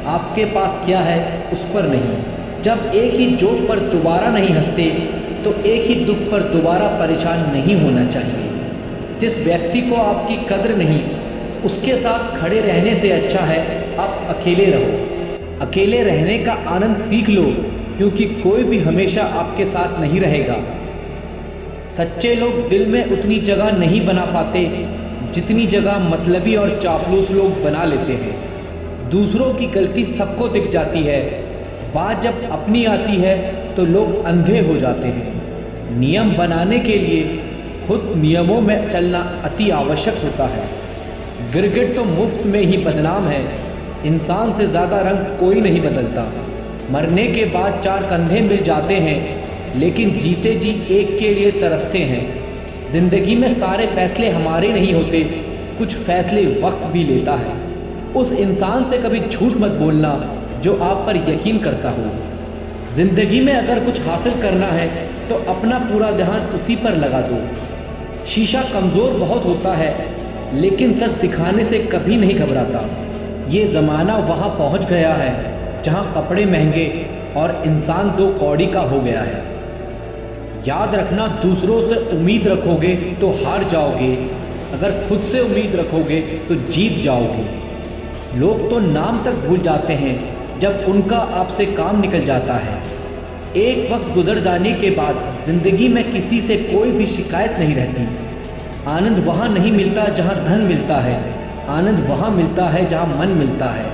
आपके पास क्या है उस पर नहीं। जब एक ही जोक पर दोबारा नहीं हंसते तो एक ही दुख पर दोबारा परेशान नहीं होना चाहिए। जिस व्यक्ति को आपकी कद्र नहीं, उसके साथ खड़े रहने से अच्छा है आप अकेले रहो। अकेले रहने का आनंद सीख लो, क्योंकि कोई भी हमेशा आपके साथ नहीं रहेगा। सच्चे लोग दिल में उतनी जगह नहीं बना पाते जितनी जगह मतलबी और चापलूस लोग बना लेते हैं। दूसरों की गलती सबको दिख जाती है, बात जब अपनी आती है तो लोग अंधे हो जाते हैं। नियम बनाने के लिए खुद नियमों में चलना अति आवश्यक होता है। गिरगिट तो मुफ्त में ही बदनाम है, इंसान से ज़्यादा रंग कोई नहीं बदलता। मरने के बाद 4 कंधे मिल जाते हैं, लेकिन जीते जी एक के लिए तरसते हैं। ज़िंदगी में सारे फैसले हमारे नहीं होते, कुछ फैसले वक्त भी लेता है। उस इंसान से कभी झूठ मत बोलना जो आप पर यकीन करता हो। ज़िंदगी में अगर कुछ हासिल करना है तो अपना पूरा ध्यान उसी पर लगा दो। शीशा कमज़ोर बहुत होता है, लेकिन सच दिखाने से कभी नहीं घबराता। ये ज़माना वहाँ पहुँच गया है जहाँ कपड़े महंगे और इंसान 2 कौड़ी का हो गया है। याद रखना, दूसरों से उम्मीद रखोगे तो हार जाओगे, अगर खुद से उम्मीद रखोगे तो जीत जाओगे। लोग तो नाम तक भूल जाते हैं जब उनका आपसे काम निकल जाता है। एक वक्त गुजर जाने के बाद ज़िंदगी में किसी से कोई भी शिकायत नहीं रहती। आनंद वहाँ नहीं मिलता जहाँ धन मिलता है, आनंद वहाँ मिलता है जहाँ मन मिलता है।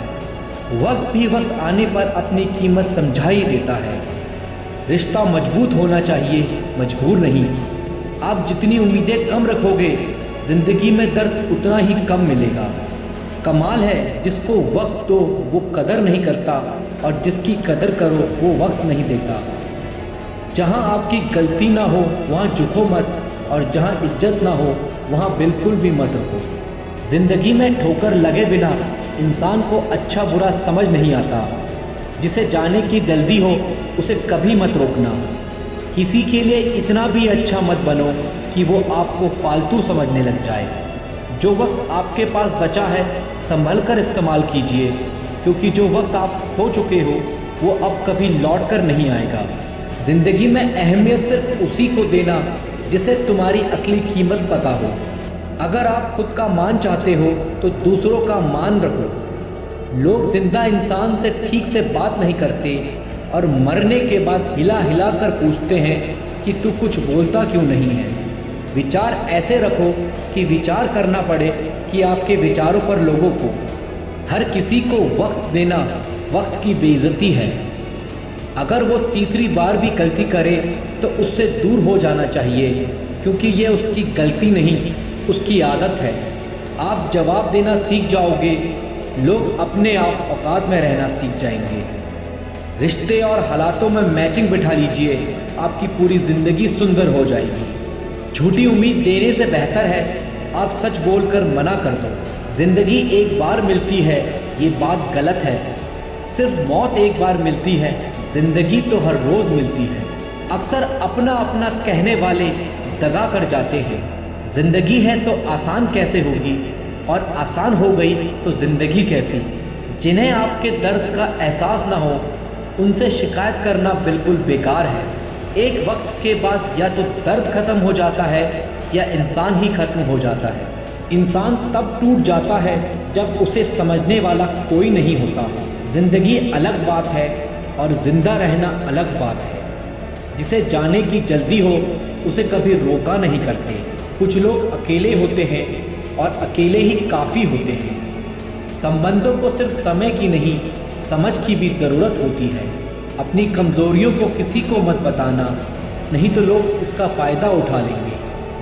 वक्त भी वक्त आने पर अपनी कीमत समझा ही देता है। रिश्ता मजबूत होना चाहिए, मजबूर नहीं। आप जितनी उम्मीदें कम रखोगे, ज़िंदगी में दर्द उतना ही कम मिलेगा। कमाल है जिसको वक्त दो वो कदर नहीं करता, और जिसकी कदर करो वो वक्त नहीं देता। जहाँ आपकी गलती ना हो वहाँ झुको मत, और जहाँ इज्जत ना हो वहाँ बिल्कुल भी मत रुको। ज़िंदगी में ठोकर लगे बिना इंसान को अच्छा बुरा समझ नहीं आता। जिसे जाने की जल्दी हो उसे कभी मत रोकना। किसी के लिए इतना भी अच्छा मत बनो कि वो आपको फालतू समझने लग जाए। जो वक्त आपके पास बचा है संभल कर इस्तेमाल कीजिए, क्योंकि जो वक्त आप खो चुके हो वो अब कभी लौट कर नहीं आएगा। ज़िंदगी में अहमियत सिर्फ उसी को देना जिसे तुम्हारी असली कीमत पता हो। अगर आप खुद का मान चाहते हो तो दूसरों का मान रखो। लोग जिंदा इंसान से ठीक से बात नहीं करते और मरने के बाद हिला हिला कर पूछते हैं कि तू कुछ बोलता क्यों नहीं है। विचार ऐसे रखो कि विचार करना पड़े कि आपके विचारों पर लोगों को। हर किसी को वक्त देना वक्त की बेइज्जती है। अगर वो तीसरी बार भी गलती करे तो उससे दूर हो जाना चाहिए, क्योंकि ये उसकी गलती नहीं, उसकी आदत है। आप जवाब देना सीख जाओगे, लोग अपने आप औकात में रहना सीख जाएंगे। रिश्ते और हालातों में मैचिंग बिठा लीजिए, आपकी पूरी ज़िंदगी सुंदर हो जाएगी। झूठी उम्मीद देने से बेहतर है आप सच बोलकर मना कर दो। ज़िंदगी एक बार मिलती है ये बात गलत है। सिर्फ मौत एक बार मिलती है, ज़िंदगी तो हर रोज़ मिलती है। अक्सर अपना अपना कहने वाले दगा कर जाते हैं। ज़िंदगी है तो आसान कैसे होगी, और आसान हो गई तो ज़िंदगी कैसी। जिन्हें आपके दर्द का एहसास ना हो उनसे शिकायत करना बिल्कुल बेकार है। एक वक्त के बाद या तो दर्द ख़त्म हो जाता है या इंसान ही ख़त्म हो जाता है। इंसान तब टूट जाता है जब उसे समझने वाला कोई नहीं होता। ज़िंदगी अलग बात है और ज़िंदा रहना अलग बात है। जिसे जाने की जल्दी हो उसे कभी रोका नहीं करते। कुछ लोग अकेले होते हैं और अकेले ही काफ़ी होते हैं। संबंधों को सिर्फ समय की नहीं, समझ की भी ज़रूरत होती है। अपनी कमज़ोरियों को किसी को मत बताना, नहीं तो लोग इसका फ़ायदा उठा लेंगे।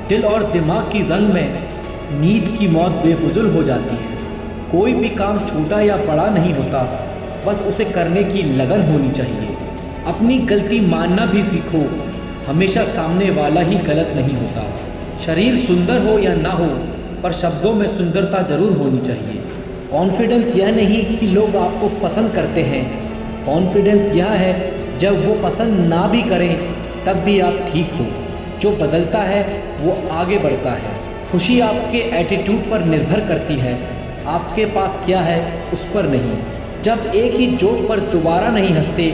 दिल और दिमाग की जंग में नींद की मौत बेफुजुल हो जाती है। कोई भी काम छोटा या बड़ा नहीं होता, बस उसे करने की लगन होनी चाहिए। अपनी गलती मानना भी सीखो, हमेशा सामने वाला ही गलत नहीं होता। शरीर सुंदर हो या ना हो, पर शब्दों में सुंदरता जरूर होनी चाहिए। कॉन्फिडेंस यह नहीं कि लोग आपको पसंद करते हैं, कॉन्फिडेंस यह है जब वो पसंद ना भी करें तब भी आप ठीक हो। जो बदलता है वो आगे बढ़ता है। खुशी आपके एटीट्यूड पर निर्भर करती है, आपके पास क्या है उस पर नहीं। जब एक ही जोक पर दोबारा नहीं हंसते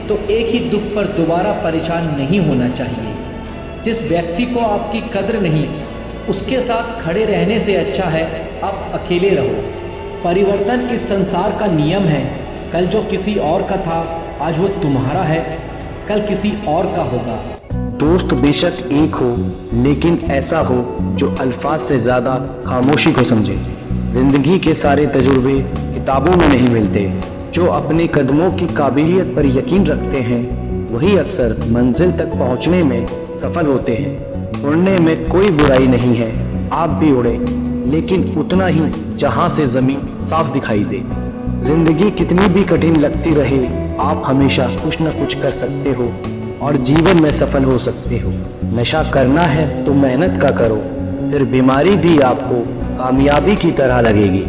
तो एक ही दुख पर दोबारा परेशान नहीं होना चाहिए। जिस व्यक्ति को आपकी कद्र नहीं, उसके साथ खड़े रहने से अच्छा है आप अकेले रहो। परिवर्तन इस संसार का नियम है। कल जो किसी और का था आज वो तुम्हारा है, कल किसी और का होगा। दोस्त बेशक एक हो, लेकिन ऐसा हो जो अल्फाज से ज़्यादा खामोशी को समझे। जिंदगी के सारे तजुर्बे किताबों में नहीं मिलते। जो अपने कदमों की काबिलियत पर यकीन रखते हैं वही अक्सर मंजिल तक पहुंचने में सफल होते हैं। उड़ने में कोई बुराई नहीं है, आप भी उड़े, लेकिन उतना ही जहां से ज़मीन साफ दिखाई दे। जिंदगी कितनी भी कठिन लगती रहे, आप हमेशा कुछ न कुछ कर सकते हो और जीवन में सफल हो सकते हो। नशा करना है तो मेहनत का करो, फिर बीमारी भी आपको कामयाबी की तरह लगेगी।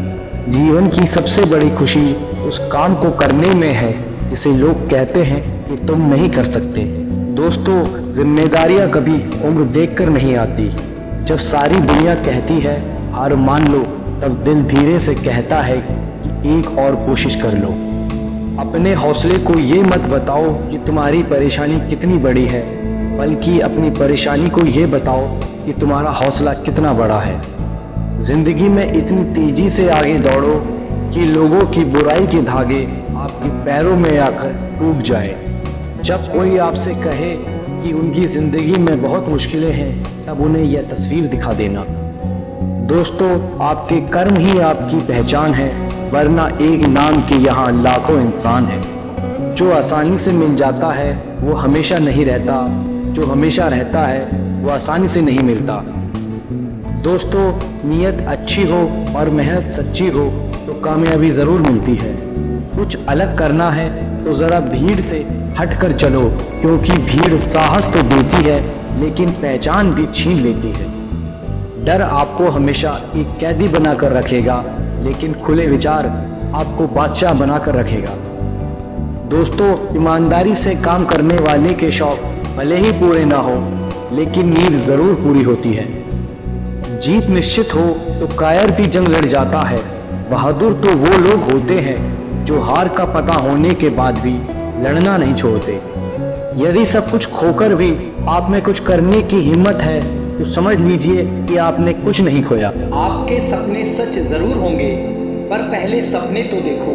जीवन की सबसे बड़ी खुशी उस काम को करने में है जिसे लोग कहते हैं कि तुम नहीं कर सकते। दोस्तों, जिम्मेदारियां कभी उम्र देखकर नहीं आती। जब सारी दुनिया कहती है हार मान लो, तब दिल धीरे से कहता है कि एक और कोशिश कर लो। अपने हौसले को ये मत बताओ कि तुम्हारी परेशानी कितनी बड़ी है, बल्कि अपनी परेशानी को ये बताओ कि तुम्हारा हौसला कितना बड़ा है। जिंदगी में इतनी तेजी से आगे दौड़ो कि लोगों की बुराई के धागे आपके पैरों में आकर टूट जाए। जब कोई आपसे कहे कि उनकी जिंदगी में बहुत मुश्किलें हैं, तब उन्हें यह तस्वीर दिखा देना। दोस्तों, आपके कर्म ही आपकी पहचान है, वरना एक नाम के यहाँ लाखों इंसान हैं। जो आसानी से मिल जाता है वो हमेशा नहीं रहता, जो हमेशा रहता है वो आसानी से नहीं मिलता। दोस्तों, नीयत अच्छी हो और मेहनत सच्ची हो तो कामयाबी ज़रूर मिलती है। कुछ अलग करना है तो ज़रा भीड़ से हट कर चलो, क्योंकि भीड़ साहस तो देती है लेकिन पहचान भी छीन लेती है। डर आपको हमेशा एक कैदी बनाकर रखेगा, लेकिन खुले विचार आपको बादशाह बनाकर रखेगा। दोस्तों, ईमानदारी से काम करने वाले के शौक भले ही पूरे ना हो, लेकिन नींद ज़रूर पूरी होती है। जीत निश्चित हो तो कायर भी जंग लड़ जाता है। बहादुर तो वो लोग होते हैं जो हार का पता होने के बाद भी लड़ना नहीं छोड़ते। यदि सब कुछ खोकर भी आप में कुछ करने की हिम्मत है तो समझ लीजिए कि आपने कुछ नहीं खोया। आपके सपने सच जरूर होंगे, पर पहले सपने तो देखो।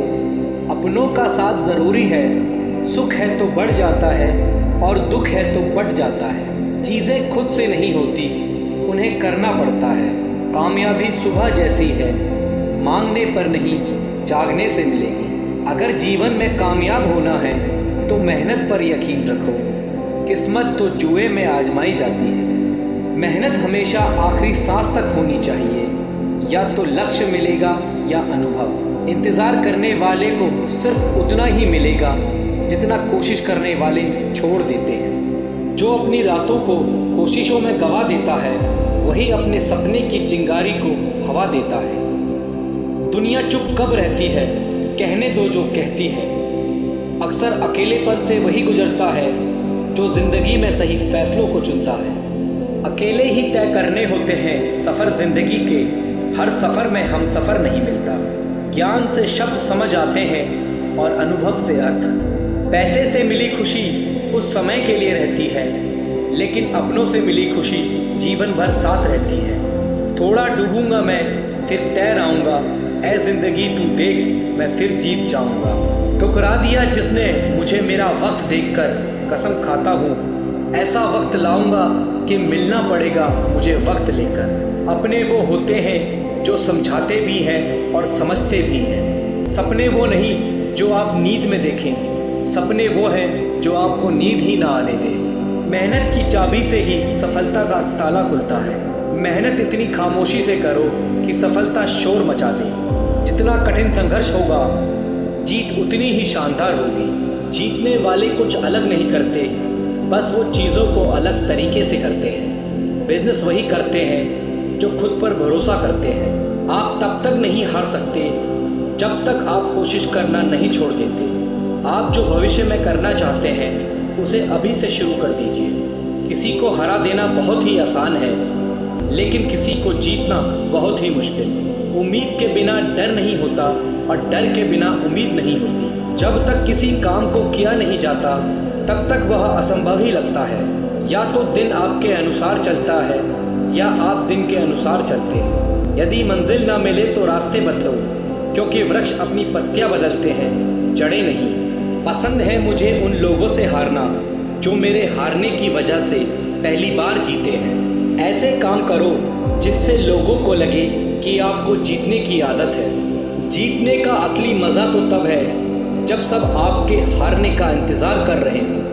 अपनों का साथ जरूरी है, सुख है तो बढ़ जाता है और दुख है तो बढ़ जाता है। चीज़ें खुद से नहीं होती, उन्हें करना पड़ता है। कामयाबी सुबह जैसी है, मांगने पर नहीं जागने से मिलेगी। अगर जीवन में कामयाब होना है तो मेहनत पर यकीन रखो। किस्मत तो जुए में आजमाई जाती है। मेहनत हमेशा आखिरी सांस तक होनी चाहिए। या तो लक्ष्य मिलेगा या अनुभव। इंतज़ार करने वाले को सिर्फ उतना ही मिलेगा जितना कोशिश करने वाले छोड़ देते हैं। जो अपनी रातों को कोशिशों में गवा देता है वही अपने सपने की चिंगारी को हवा देता है। दुनिया चुप कब रहती है, कहने दो जो कहती है। अक्सर अकेलेपन से वही गुजरता है जो जिंदगी में सही फैसलों को चुनता है। अकेले ही तय करने होते हैं सफ़र जिंदगी के, हर सफ़र में हम सफ़र नहीं मिलता। ज्ञान से शब्द समझ आते हैं और अनुभव से अर्थ। पैसे से मिली खुशी कुछ समय के लिए रहती है, लेकिन अपनों से मिली खुशी जीवन भर साथ रहती है। थोड़ा डूबूंगा मैं फिर तैर आऊँगा, ऐ जिंदगी तू देख मैं फिर जीत जाऊँगा। ठुकरा दिया जिसने मुझे मेरा वक्त देखकर, कसम खाता हूँ ऐसा वक्त लाऊंगा कि मिलना पड़ेगा मुझे वक्त लेकर। अपने वो होते हैं जो समझाते भी हैं और समझते भी हैं। सपने वो नहीं जो आप नींद में देखें, सपने वो हैं जो आपको नींद ही ना आने दें। मेहनत की चाबी से ही सफलता का ताला खुलता है। मेहनत इतनी खामोशी से करो कि सफलता शोर मचा दे। जितना कठिन संघर्ष होगा जीत उतनी ही शानदार होगी। जीतने वाले कुछ अलग नहीं करते, बस वो चीज़ों को अलग तरीके से करते हैं। बिजनेस वही करते हैं जो खुद पर भरोसा करते हैं। आप तब तक नहीं हार सकते जब तक आप कोशिश करना नहीं छोड़ देते। आप जो भविष्य में करना चाहते हैं उसे अभी से शुरू कर दीजिए। किसी को हरा देना बहुत ही आसान है, लेकिन किसी को जीतना बहुत ही मुश्किल। उम्मीद के बिना डर नहीं होता और डर के बिना उम्मीद नहीं होती। जब तक किसी काम को किया नहीं जाता तब तक वह असंभव ही लगता है। या तो दिन आपके अनुसार चलता है या आप दिन के अनुसार चलते हैं। यदि मंजिल ना मिले तो रास्ते बदलो, क्योंकि वृक्ष अपनी पत्तियां बदलते हैं, जड़ें नहीं। पसंद है मुझे उन लोगों से हारना जो मेरे हारने की वजह से पहली बार जीते हैं। ऐसे काम करो जिससे लोगों को लगे कि आपको जीतने की आदत है। जीतने का असली मज़ा तो तब है जब सब आपके हारने का इंतज़ार कर रहे हों।